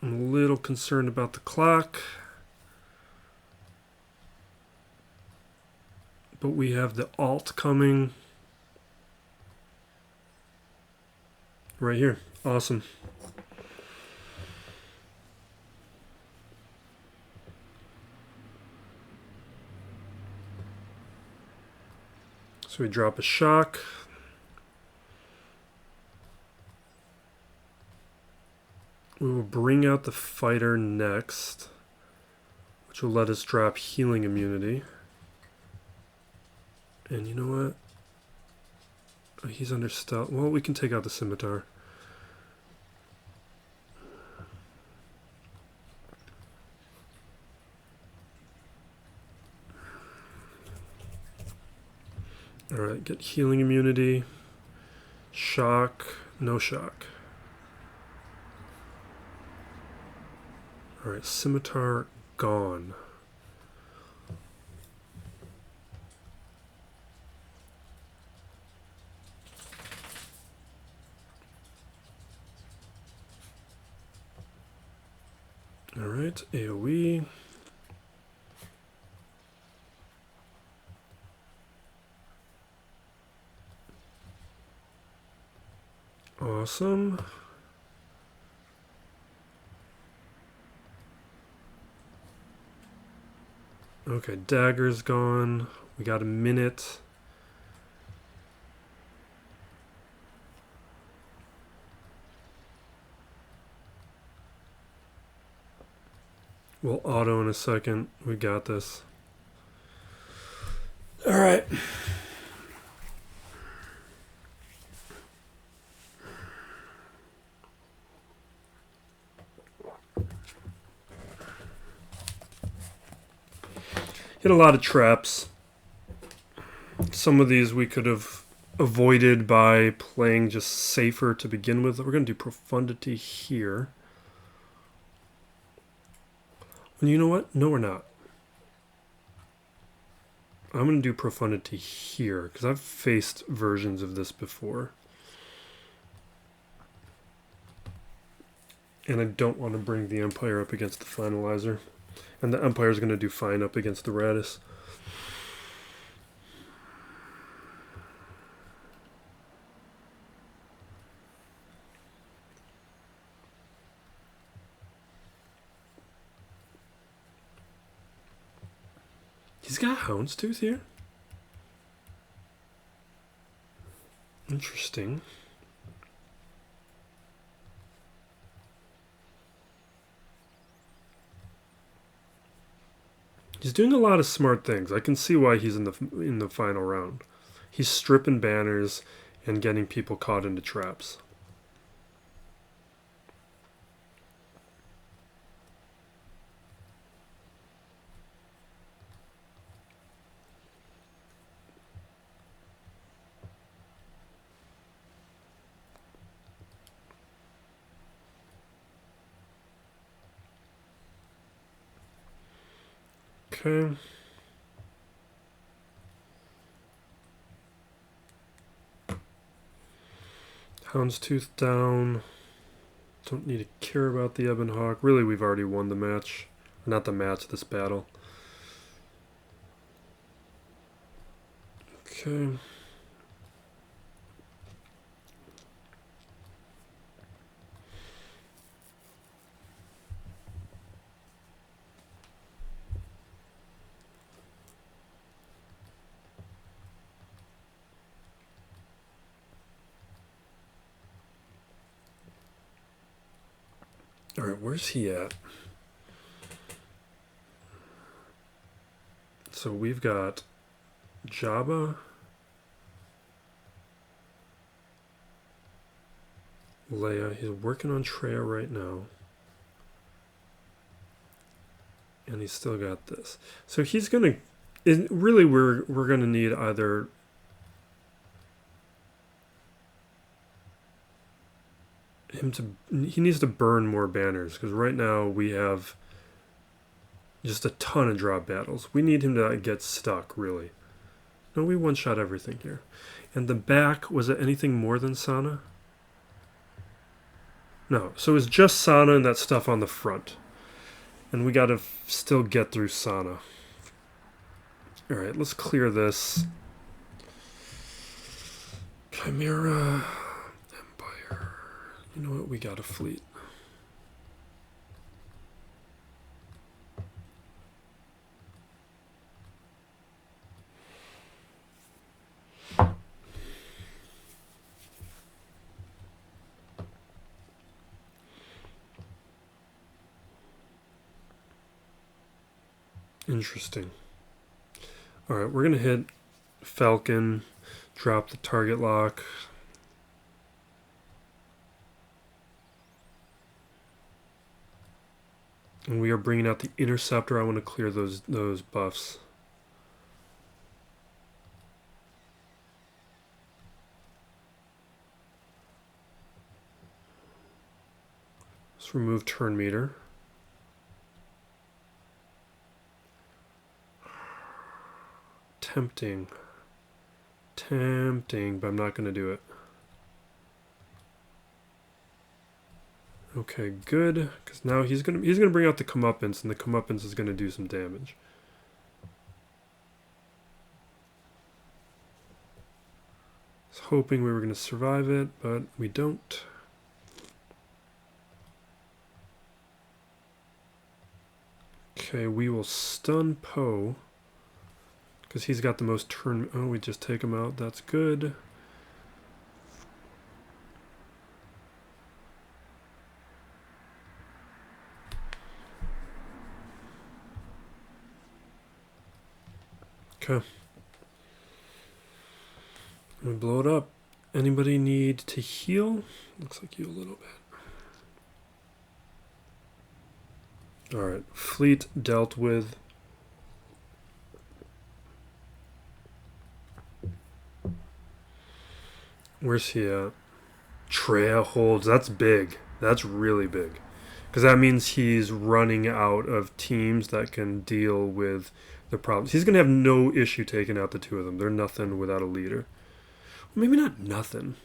Speaker 1: I'm a little concerned about the clock. But we have the alt coming. Right here. Awesome. So we drop a shock. We will bring out the fighter next, which will let us drop healing immunity. And you know what? Oh, he's under stealth. Well, we can take out the scimitar. Alright, get healing immunity. Shock. No shock. Alright, scimitar gone. Alright, AoE. Awesome. Okay, dagger's gone. We got a minute. We'll auto in a second. We got this. Alright. Hit a lot of traps. Some of these we could have avoided by playing just safer to begin with. We're going to do profundity here. And you know what? No, we're not. I'm going to do profundity here because I've faced versions of this before. And I don't want to bring the Empire up against the Finalizer. And the Empire is going to do fine up against the Radis. He's got Houndstooth here? Interesting. He's doing a lot of smart things. I can see why he's in the final round. He's stripping banners and getting people caught into traps. Okay. Houndstooth down. Don't need to care about the Ebon Hawk. Really, we've already won the match. Not the match, this battle. Okay. Alright, where's he at? So we've got Jabba, Leia. He's working on Treya right now. And he's still got this. So he's gonna... Really, we're gonna need either... He needs to burn more banners, because right now we have just a ton of drop battles. We need him to get stuck, really. No, we one-shot everything here. And the back, was it anything more than Sana? No, so it was just Sana and that stuff on the front. And we gotta still get through Sana. Alright, let's clear this. Chimera... Empire... You know what? We got a fleet. Interesting. Alright, we're going to hit Falcon, drop the target lock. And we are bringing out the Interceptor. I want to clear those buffs. Let's remove turn meter. Tempting, but I'm not going to do it. Okay, good, because now he's gonna bring out the comeuppance, and the comeuppance is gonna do some damage. I was hoping we were gonna survive it, but we don't. Okay, we will stun Poe. Because he's got the most turn... Oh, we just take him out. That's good. Okay. We blow it up. Anybody need to heal? Looks like you a little bit. Alright. Fleet dealt with. Where's he at? Treya holds. That's big. That's really big. Because that means he's running out of teams that can deal with the problems. He's going to have no issue taking out the two of them. They're nothing without a leader. Well, maybe not nothing.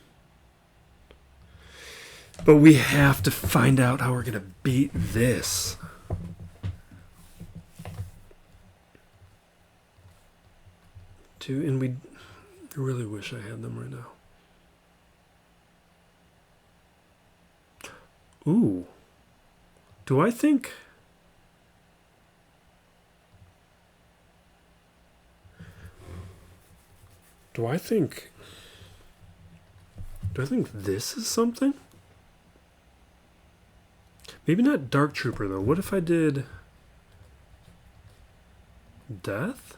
Speaker 1: But we have to find out how we're going to beat this. And we really wish I had them right now. Ooh. Do I think this is something? Maybe not Dark Trooper though. What if I did Death?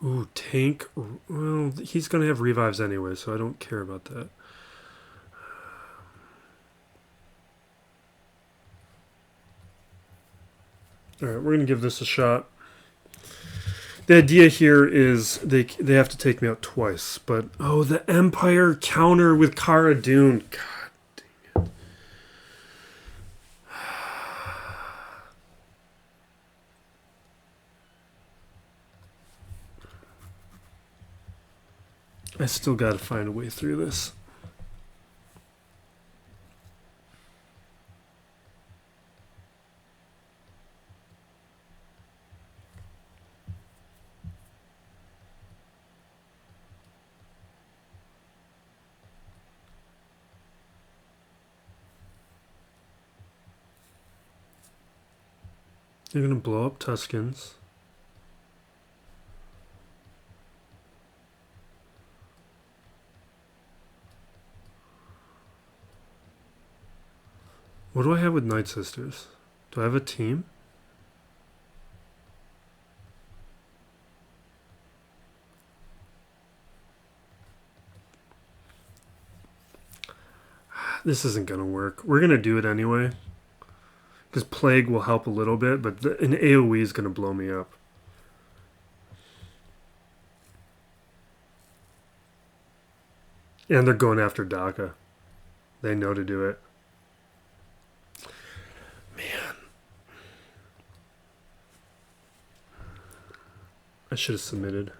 Speaker 1: Ooh, tank. Well, he's going to have revives anyway, so I don't care about that. All right, we're going to give this a shot. The idea here is they have to take me out twice, but oh, the Empire counter with Cara Dune. God dang it. I still got to find a way through this. They're going to blow up Tuskens. What do I have with Night Sisters? Do I have a team? This isn't going to work. We're going to do it anyway. Because Plague will help a little bit, but an AoE is going to blow me up. And they're going after Daka. They know to do it. Man. I should have submitted.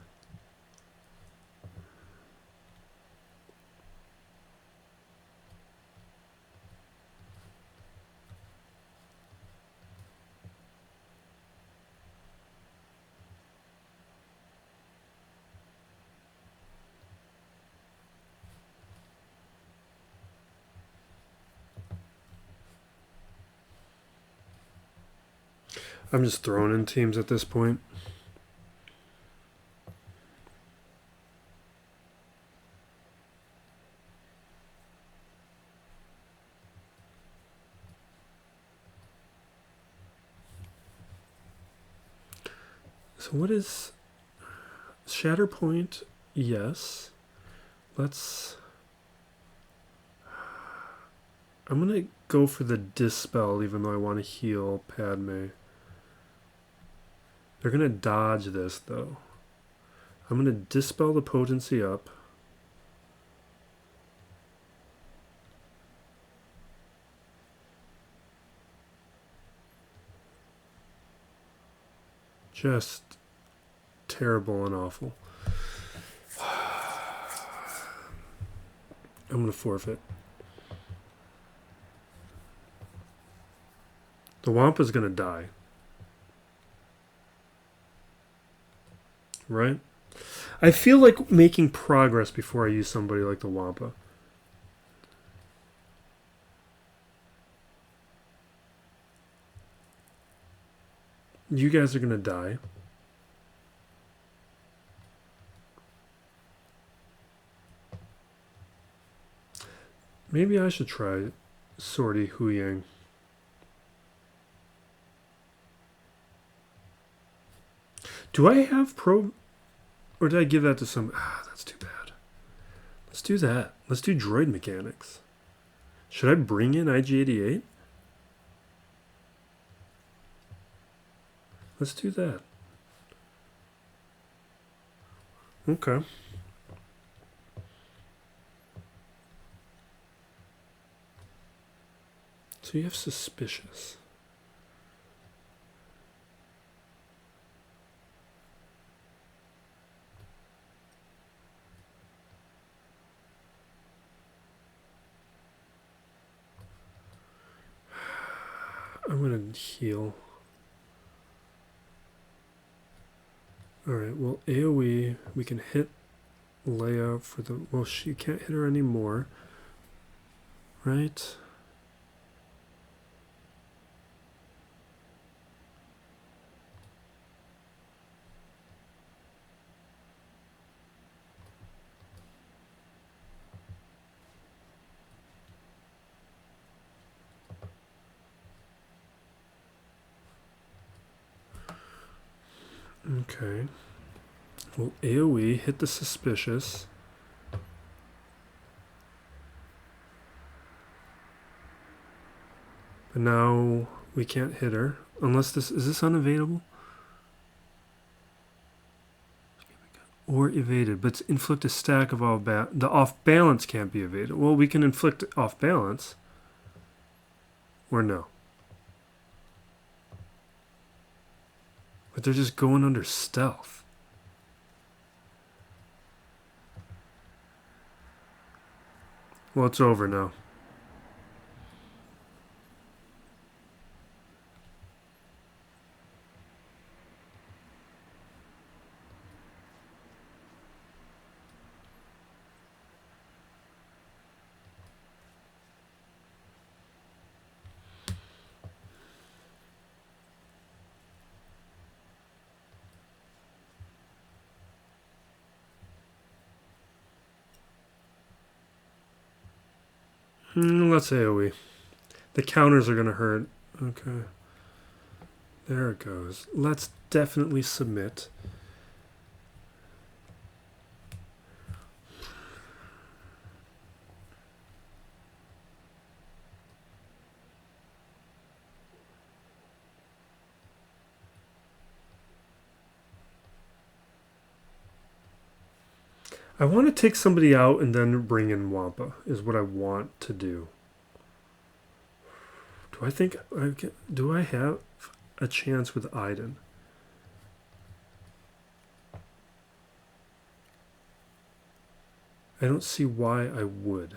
Speaker 1: I'm just throwing in teams at this point. So what is Shatterpoint? Yes. Let's... I'm going to go for the Dispel even though I want to heal Padme. They're going to dodge this, though. I'm going to dispel the potency up. Just terrible and awful. I'm going to forfeit. The Wampa's going to die. Right? I feel like making progress before I use somebody like the Wampa. You guys are going to die. Maybe I should try Sortie Huyang. Do I have probe? Or did I give that to some... Ah, that's too bad. Let's do that. Let's do droid mechanics. Should I bring in IG-88? Let's do that. Okay. So you have Suspicious. I'm going to heal. Alright, well, AoE, we can hit Leia for the... Well, she can't hit her anymore. Right? Okay. Well, AoE, hit the Suspicious. And now We can't hit her. Unless this... Is this unevadable? Or evaded. But inflict a stack of all... The off-balance can't be evaded. Well, we can inflict off-balance. Or no. But they're just going under stealth. Well, it's over now. Let's AoE. The counters are going to hurt. Okay. There it goes. Let's definitely submit. I want to take somebody out and then bring in Wampa, is what I want to do. Do I think... Do I have a chance with Iden? I don't see why I would.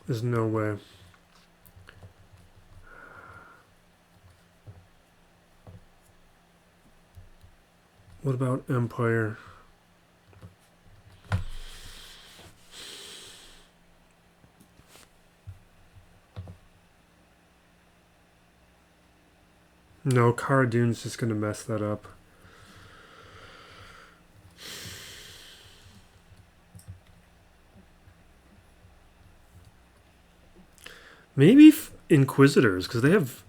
Speaker 1: There's no way. What about Empire? No, Cara Dune's just going to mess that up. Maybe Inquisitors, because they have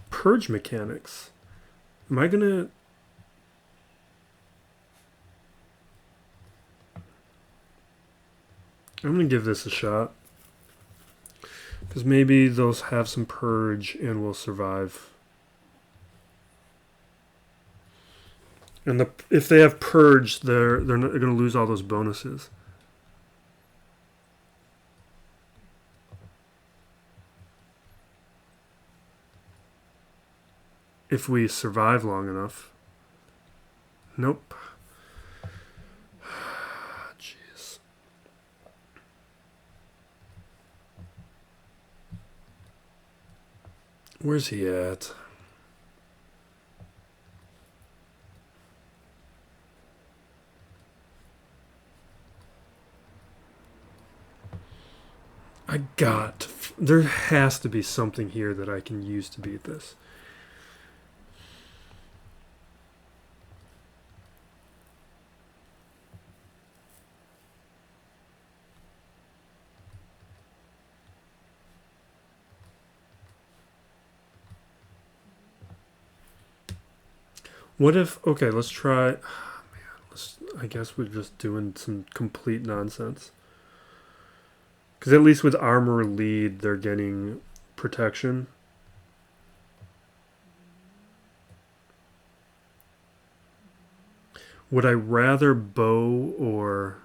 Speaker 1: purge mechanics. Am I going to... I'm going to give this a shot. Because maybe they'll have some purge and will survive. And if they have purge, they're not going to lose all those bonuses. If we survive long enough. Nope. Jeez. Where's he at? There has to be something here that I can use to beat this. What if... Okay, let's try... Oh, man, I guess we're just doing some complete nonsense. Because at least with Armor Lead, they're getting protection. Would I rather Bo or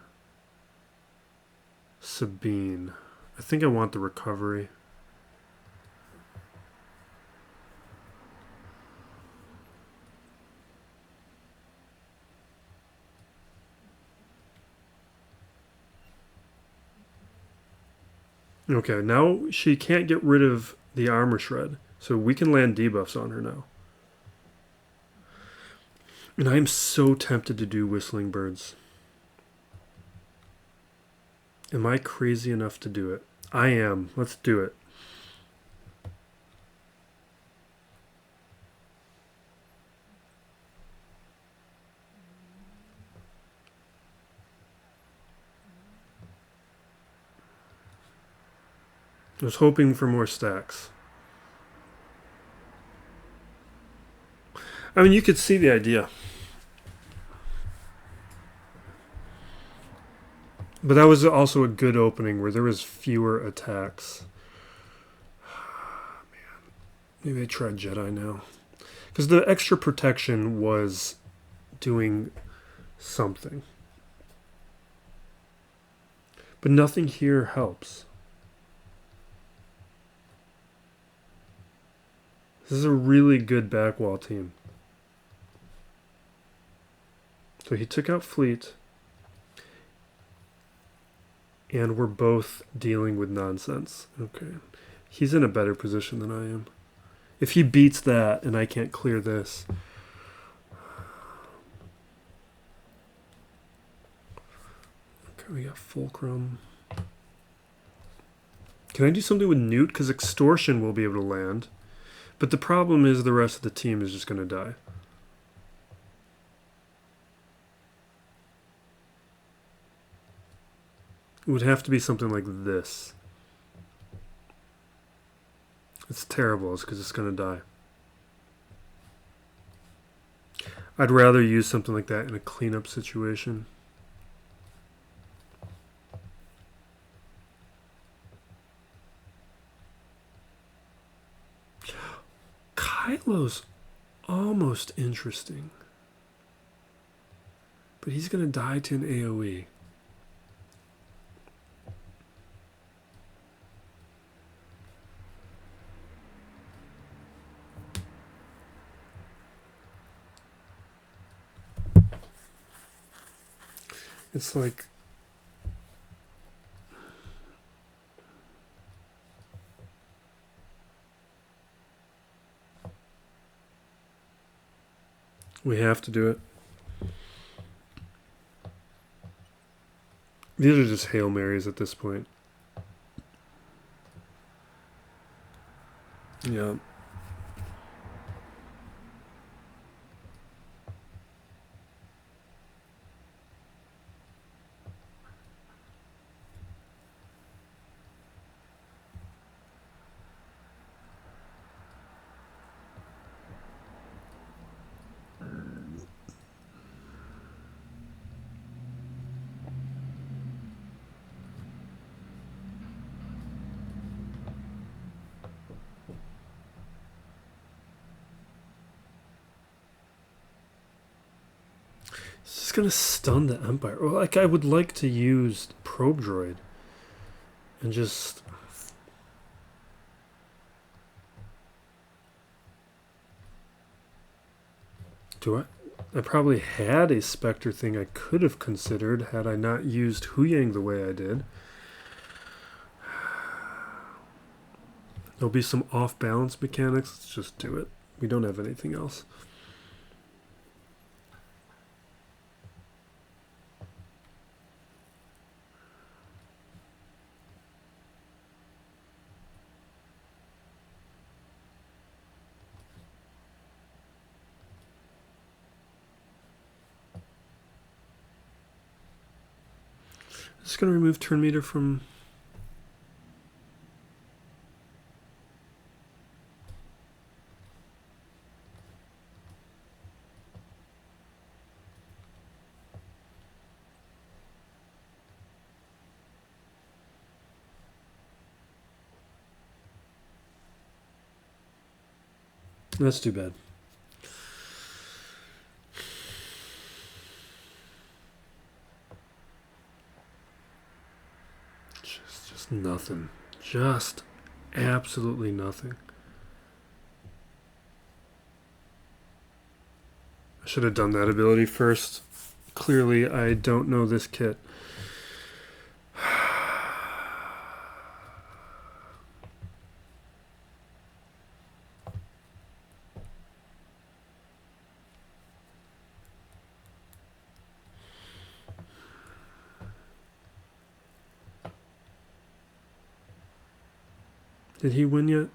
Speaker 1: Sabine? I think I want the recovery. Okay, now she can't get rid of the armor shred, so we can land debuffs on her now. And I am so tempted to do Whistling Birds. Am I crazy enough to do it? I am. Let's do it. I was hoping for more stacks. I mean, you could see the idea. But that was also a good opening where there was fewer attacks. Man, maybe I try Jedi now. Because the extra protection was doing something. But nothing here helps. This is a really good backwall team. So he took out Fleet. And we're both dealing with nonsense. Okay. He's in a better position than I am. If he beats that and I can't clear this. Okay, we got Fulcrum. Can I do something with Newt? Because Extortion will be able to land. But the problem is the rest of the team is just going to die. It would have to be something like this. It's terrible. It's because it's going to die. I'd rather use something like that in a cleanup situation. Kylo's almost interesting. But he's going to die to an AoE. It's like... we have to do it. These are just Hail Marys at this point. Yeah. It's just going to stun the Empire. Well, like, I would like to use Probe Droid. And just... I probably had a Spectre thing I could have considered had I not used Huyang the way I did. There'll be some off-balance mechanics. Let's just do it. We don't have anything else. Just going to remove turn meter from... That's too bad. Just nothing. Just absolutely nothing. I should have done that ability first. Clearly, I don't know this kit. Did he win yet?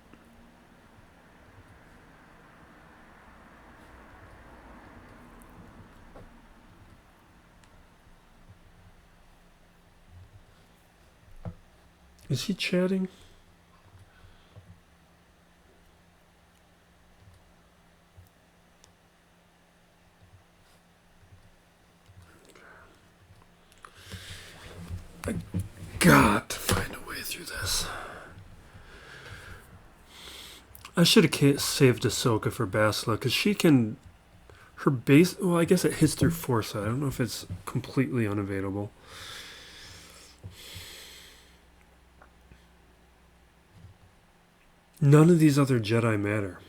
Speaker 1: Is he chatting? I should have saved Ahsoka for Basila, because she can... Her base... Well, I guess it hits through foresight. I don't know if it's completely unavailable. None of these other Jedi matter.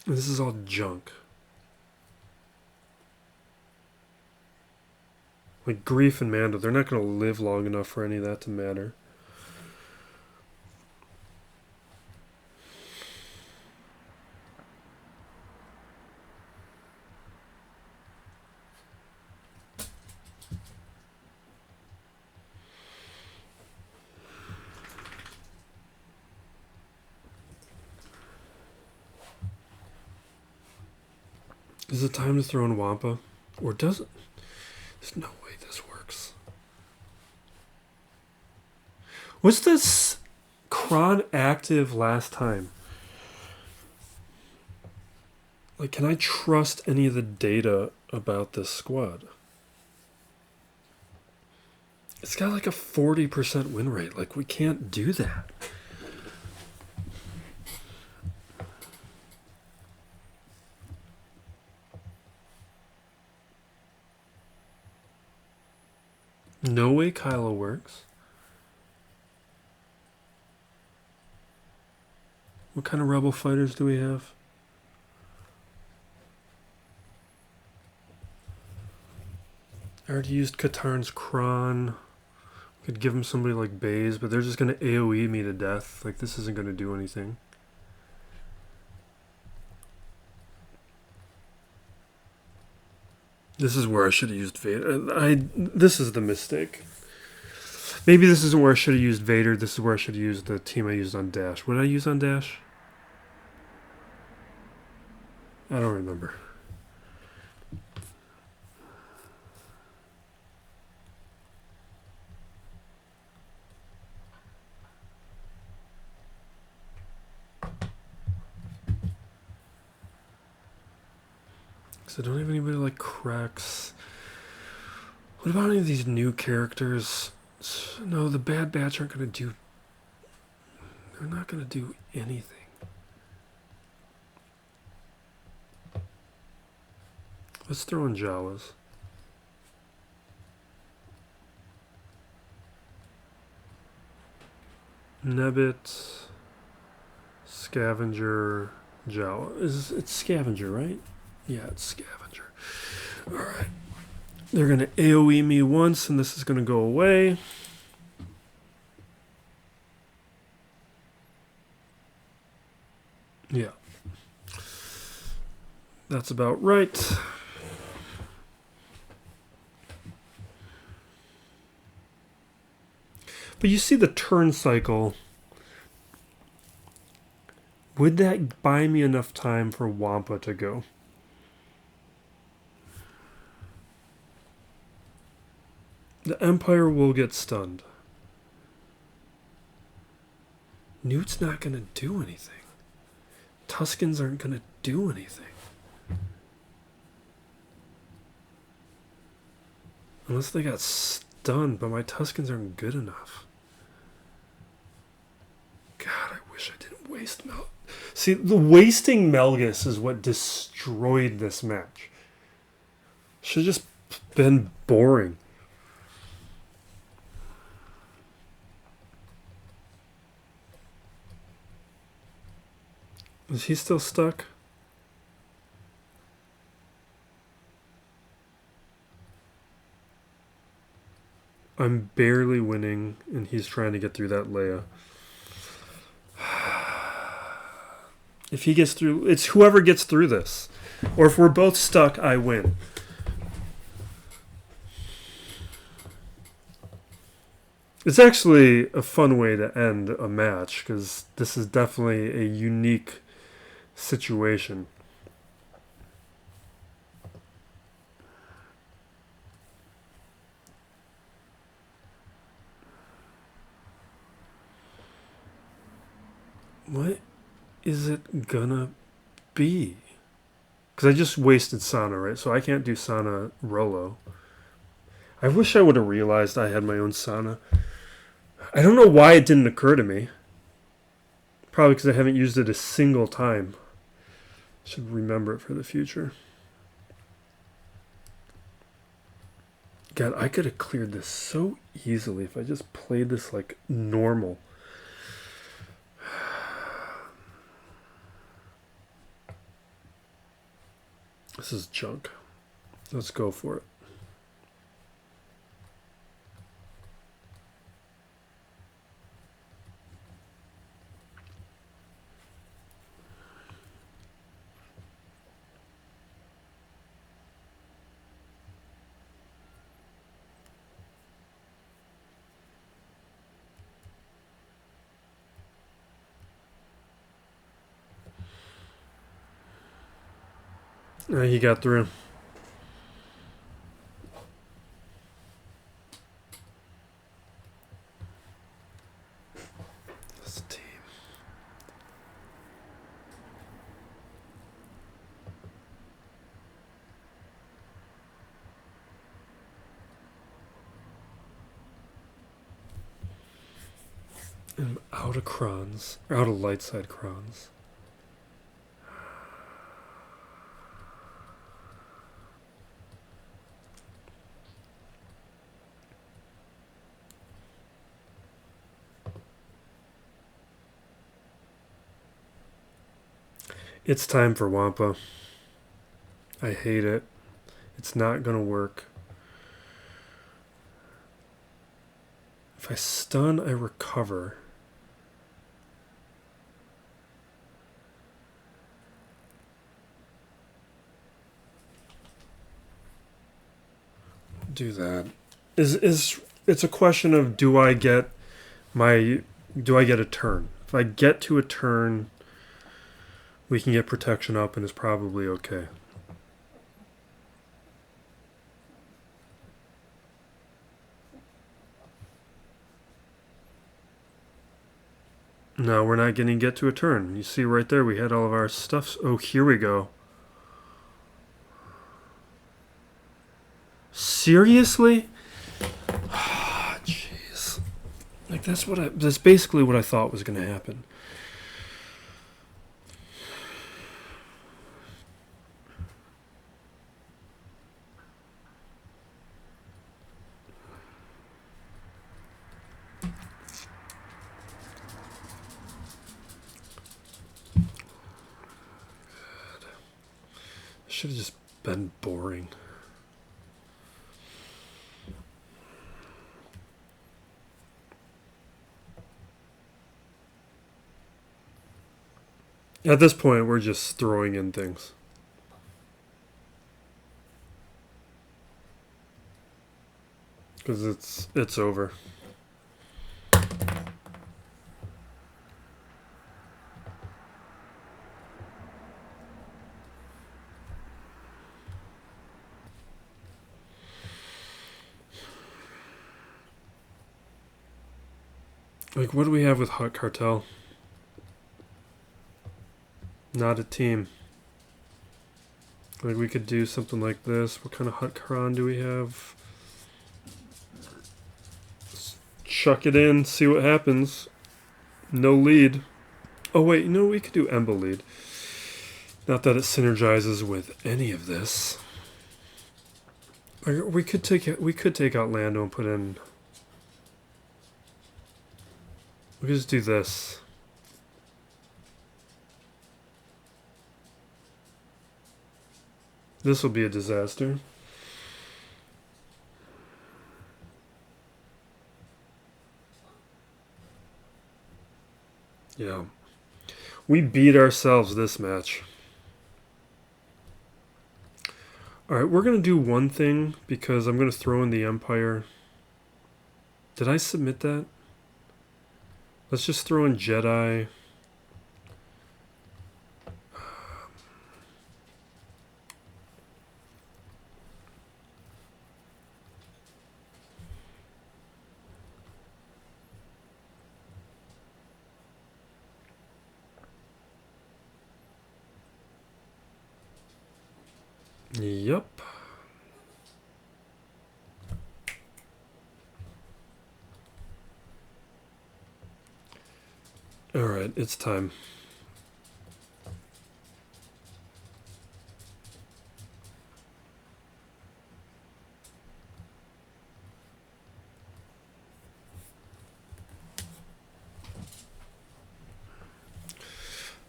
Speaker 1: This is all junk. Like Grief and Mando, they're not going to live long enough for any of that to matter. Is it time to throw in Wampa? Or does it? There's no way this works. Was this Kron active last time? Like, can I trust any of the data about this squad? It's got like a 40% win rate. Like, we can't do that. No way Kylo works. What kind of rebel fighters do we have? I already used Katarn's Kron. Could give him somebody like Baze, but they're just going to AoE me to death. Like, this isn't going to do anything. This is where I should have used Vader. This is the mistake. Maybe this isn't where I should have used Vader. This is where I should have used the team I used on Dash. What did I use on Dash? I don't remember. Because I don't have anybody like Cracks. What about any of these new characters? No, the Bad Batch aren't going to do... They're not going to do anything. Let's throw in Jawas. Nebbit, Scavenger, Jawa. It's Scavenger, right? Yeah, it's Scavenger. Alright. They're going to AoE me once, and this is going to go away. Yeah. That's about right. But you see the turn cycle. Would that buy me enough time for Wampa to go? The Empire will get stunned. Newt's not going to do anything. Tuskens aren't going to do anything. Unless they got stunned, but my Tuskens aren't good enough. God, I wish I didn't waste Mel. See, the wasting Melgus is what destroyed this match. Should have just been boring. Is he still stuck? I'm barely winning, and he's trying to get through that Leia. If he gets through, it's whoever gets through this. Or if we're both stuck, I win. It's actually a fun way to end a match, because this is definitely a unique situation. What is it gonna be? Because I just wasted Sana, right? So I can't do Sana Rolo. I wish I would have realized I had my own Sana. I don't know why it didn't occur to me. Probably because I haven't used it a single time. Should remember it for the future. God, I could have cleared this so easily if I just played this like normal. This is junk. Let's go for it. He got through. This team. I'm out of crons. Or out of light side crons. It's time for Wampa. I hate it. It's not gonna work. If I stun, I recover. Do that. Is it's a question of do I get a turn? If I get to a turn, we can get protection up and it's probably okay. No, we're not going to get to a turn. You see right there, we had all of our stuff. Oh, here we go. Seriously? Jeez. Like that's basically what I thought was going to happen. Should have just been boring. At this point, we're just throwing in things. Because it's over. Like, what do we have with Hut Cartel? Not a team. Like, we could do something like this. What kind of Hut Karan do we have? Let's chuck it in, see what happens. No lead. Oh, wait, no, we could do Emba lead. Not that it synergizes with any of this. We could take out Lando and put in. We could just do this. This will be a disaster. Yeah. We beat ourselves this match. Alright, we're going to do one thing because I'm going to throw in the Empire. Did I submit that? Let's just throw in Jedi. Yep. Alright, it's time.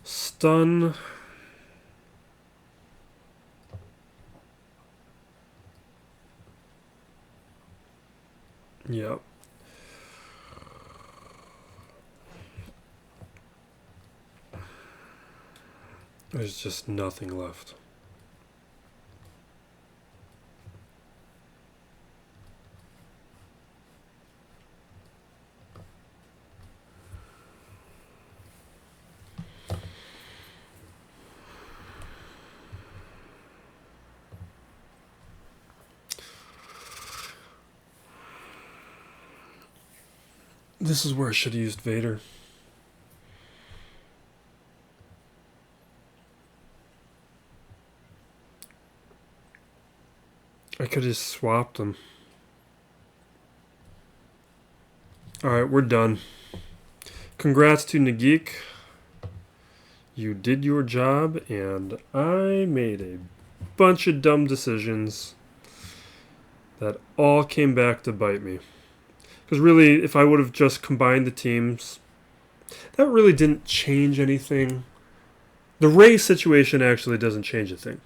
Speaker 1: Stun. Yep. There's just nothing left. This is where I should have used Vader. I could have swapped them. Alright, we're done. Congrats to GAC. You did your job, and I made a bunch of dumb decisions that all came back to bite me. Because really, if I would have just combined the teams, that really didn't change anything. The Rey situation actually doesn't change a thing,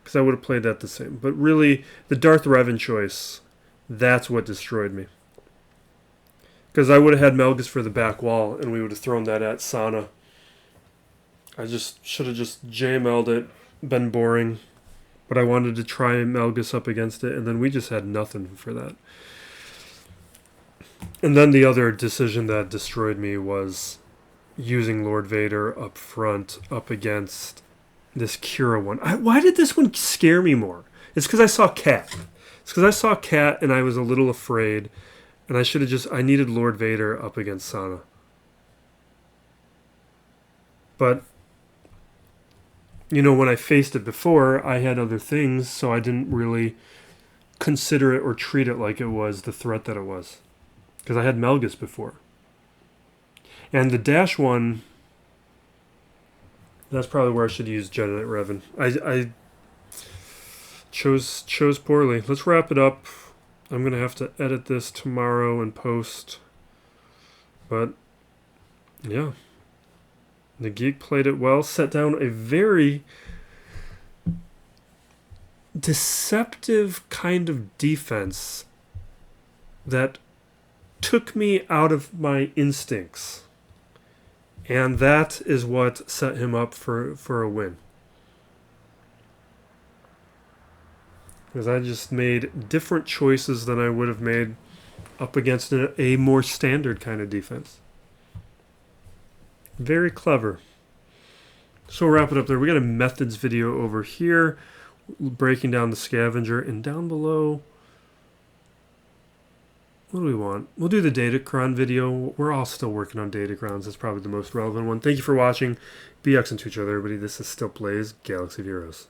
Speaker 1: because I would have played that the same. But really, the Darth Revan choice, that's what destroyed me. Because I would have had Melgus for the back wall, and we would have thrown that at Sana. I just should have just JML'd it, been boring. But I wanted to try Melgus up against it, and then we just had nothing for that. And then the other decision that destroyed me was using Lord Vader up front, up against this Kira one. Why did this one scare me more? It's because I saw Cat. It's because I saw Cat, and I was a little afraid. And I should have just... I needed Lord Vader up against Sana. But, you know, when I faced it before, I had other things, so I didn't really consider it or treat it like it was the threat that it was. Because I had Melgus before. And the Dash one... That's probably where I should use Jedi Knight Revan. I chose poorly. Let's wrap it up. I'm going to have to edit this tomorrow and post. But, yeah. The GAC played it well. Set down a very deceptive kind of defense that took me out of my instincts. And that is what set him up for a win. Because I just made different choices than I would have made up against a more standard kind of defense. Very clever. So we'll wrap it up there. We got a methods video over here, breaking down the scavenger, and down below, what do we want? We'll do the Datacron video. We're all still working on Datacrons. That's probably the most relevant one. Thank you for watching. Be excellent to each other, everybody. This is Still Plays Galaxy of Heroes.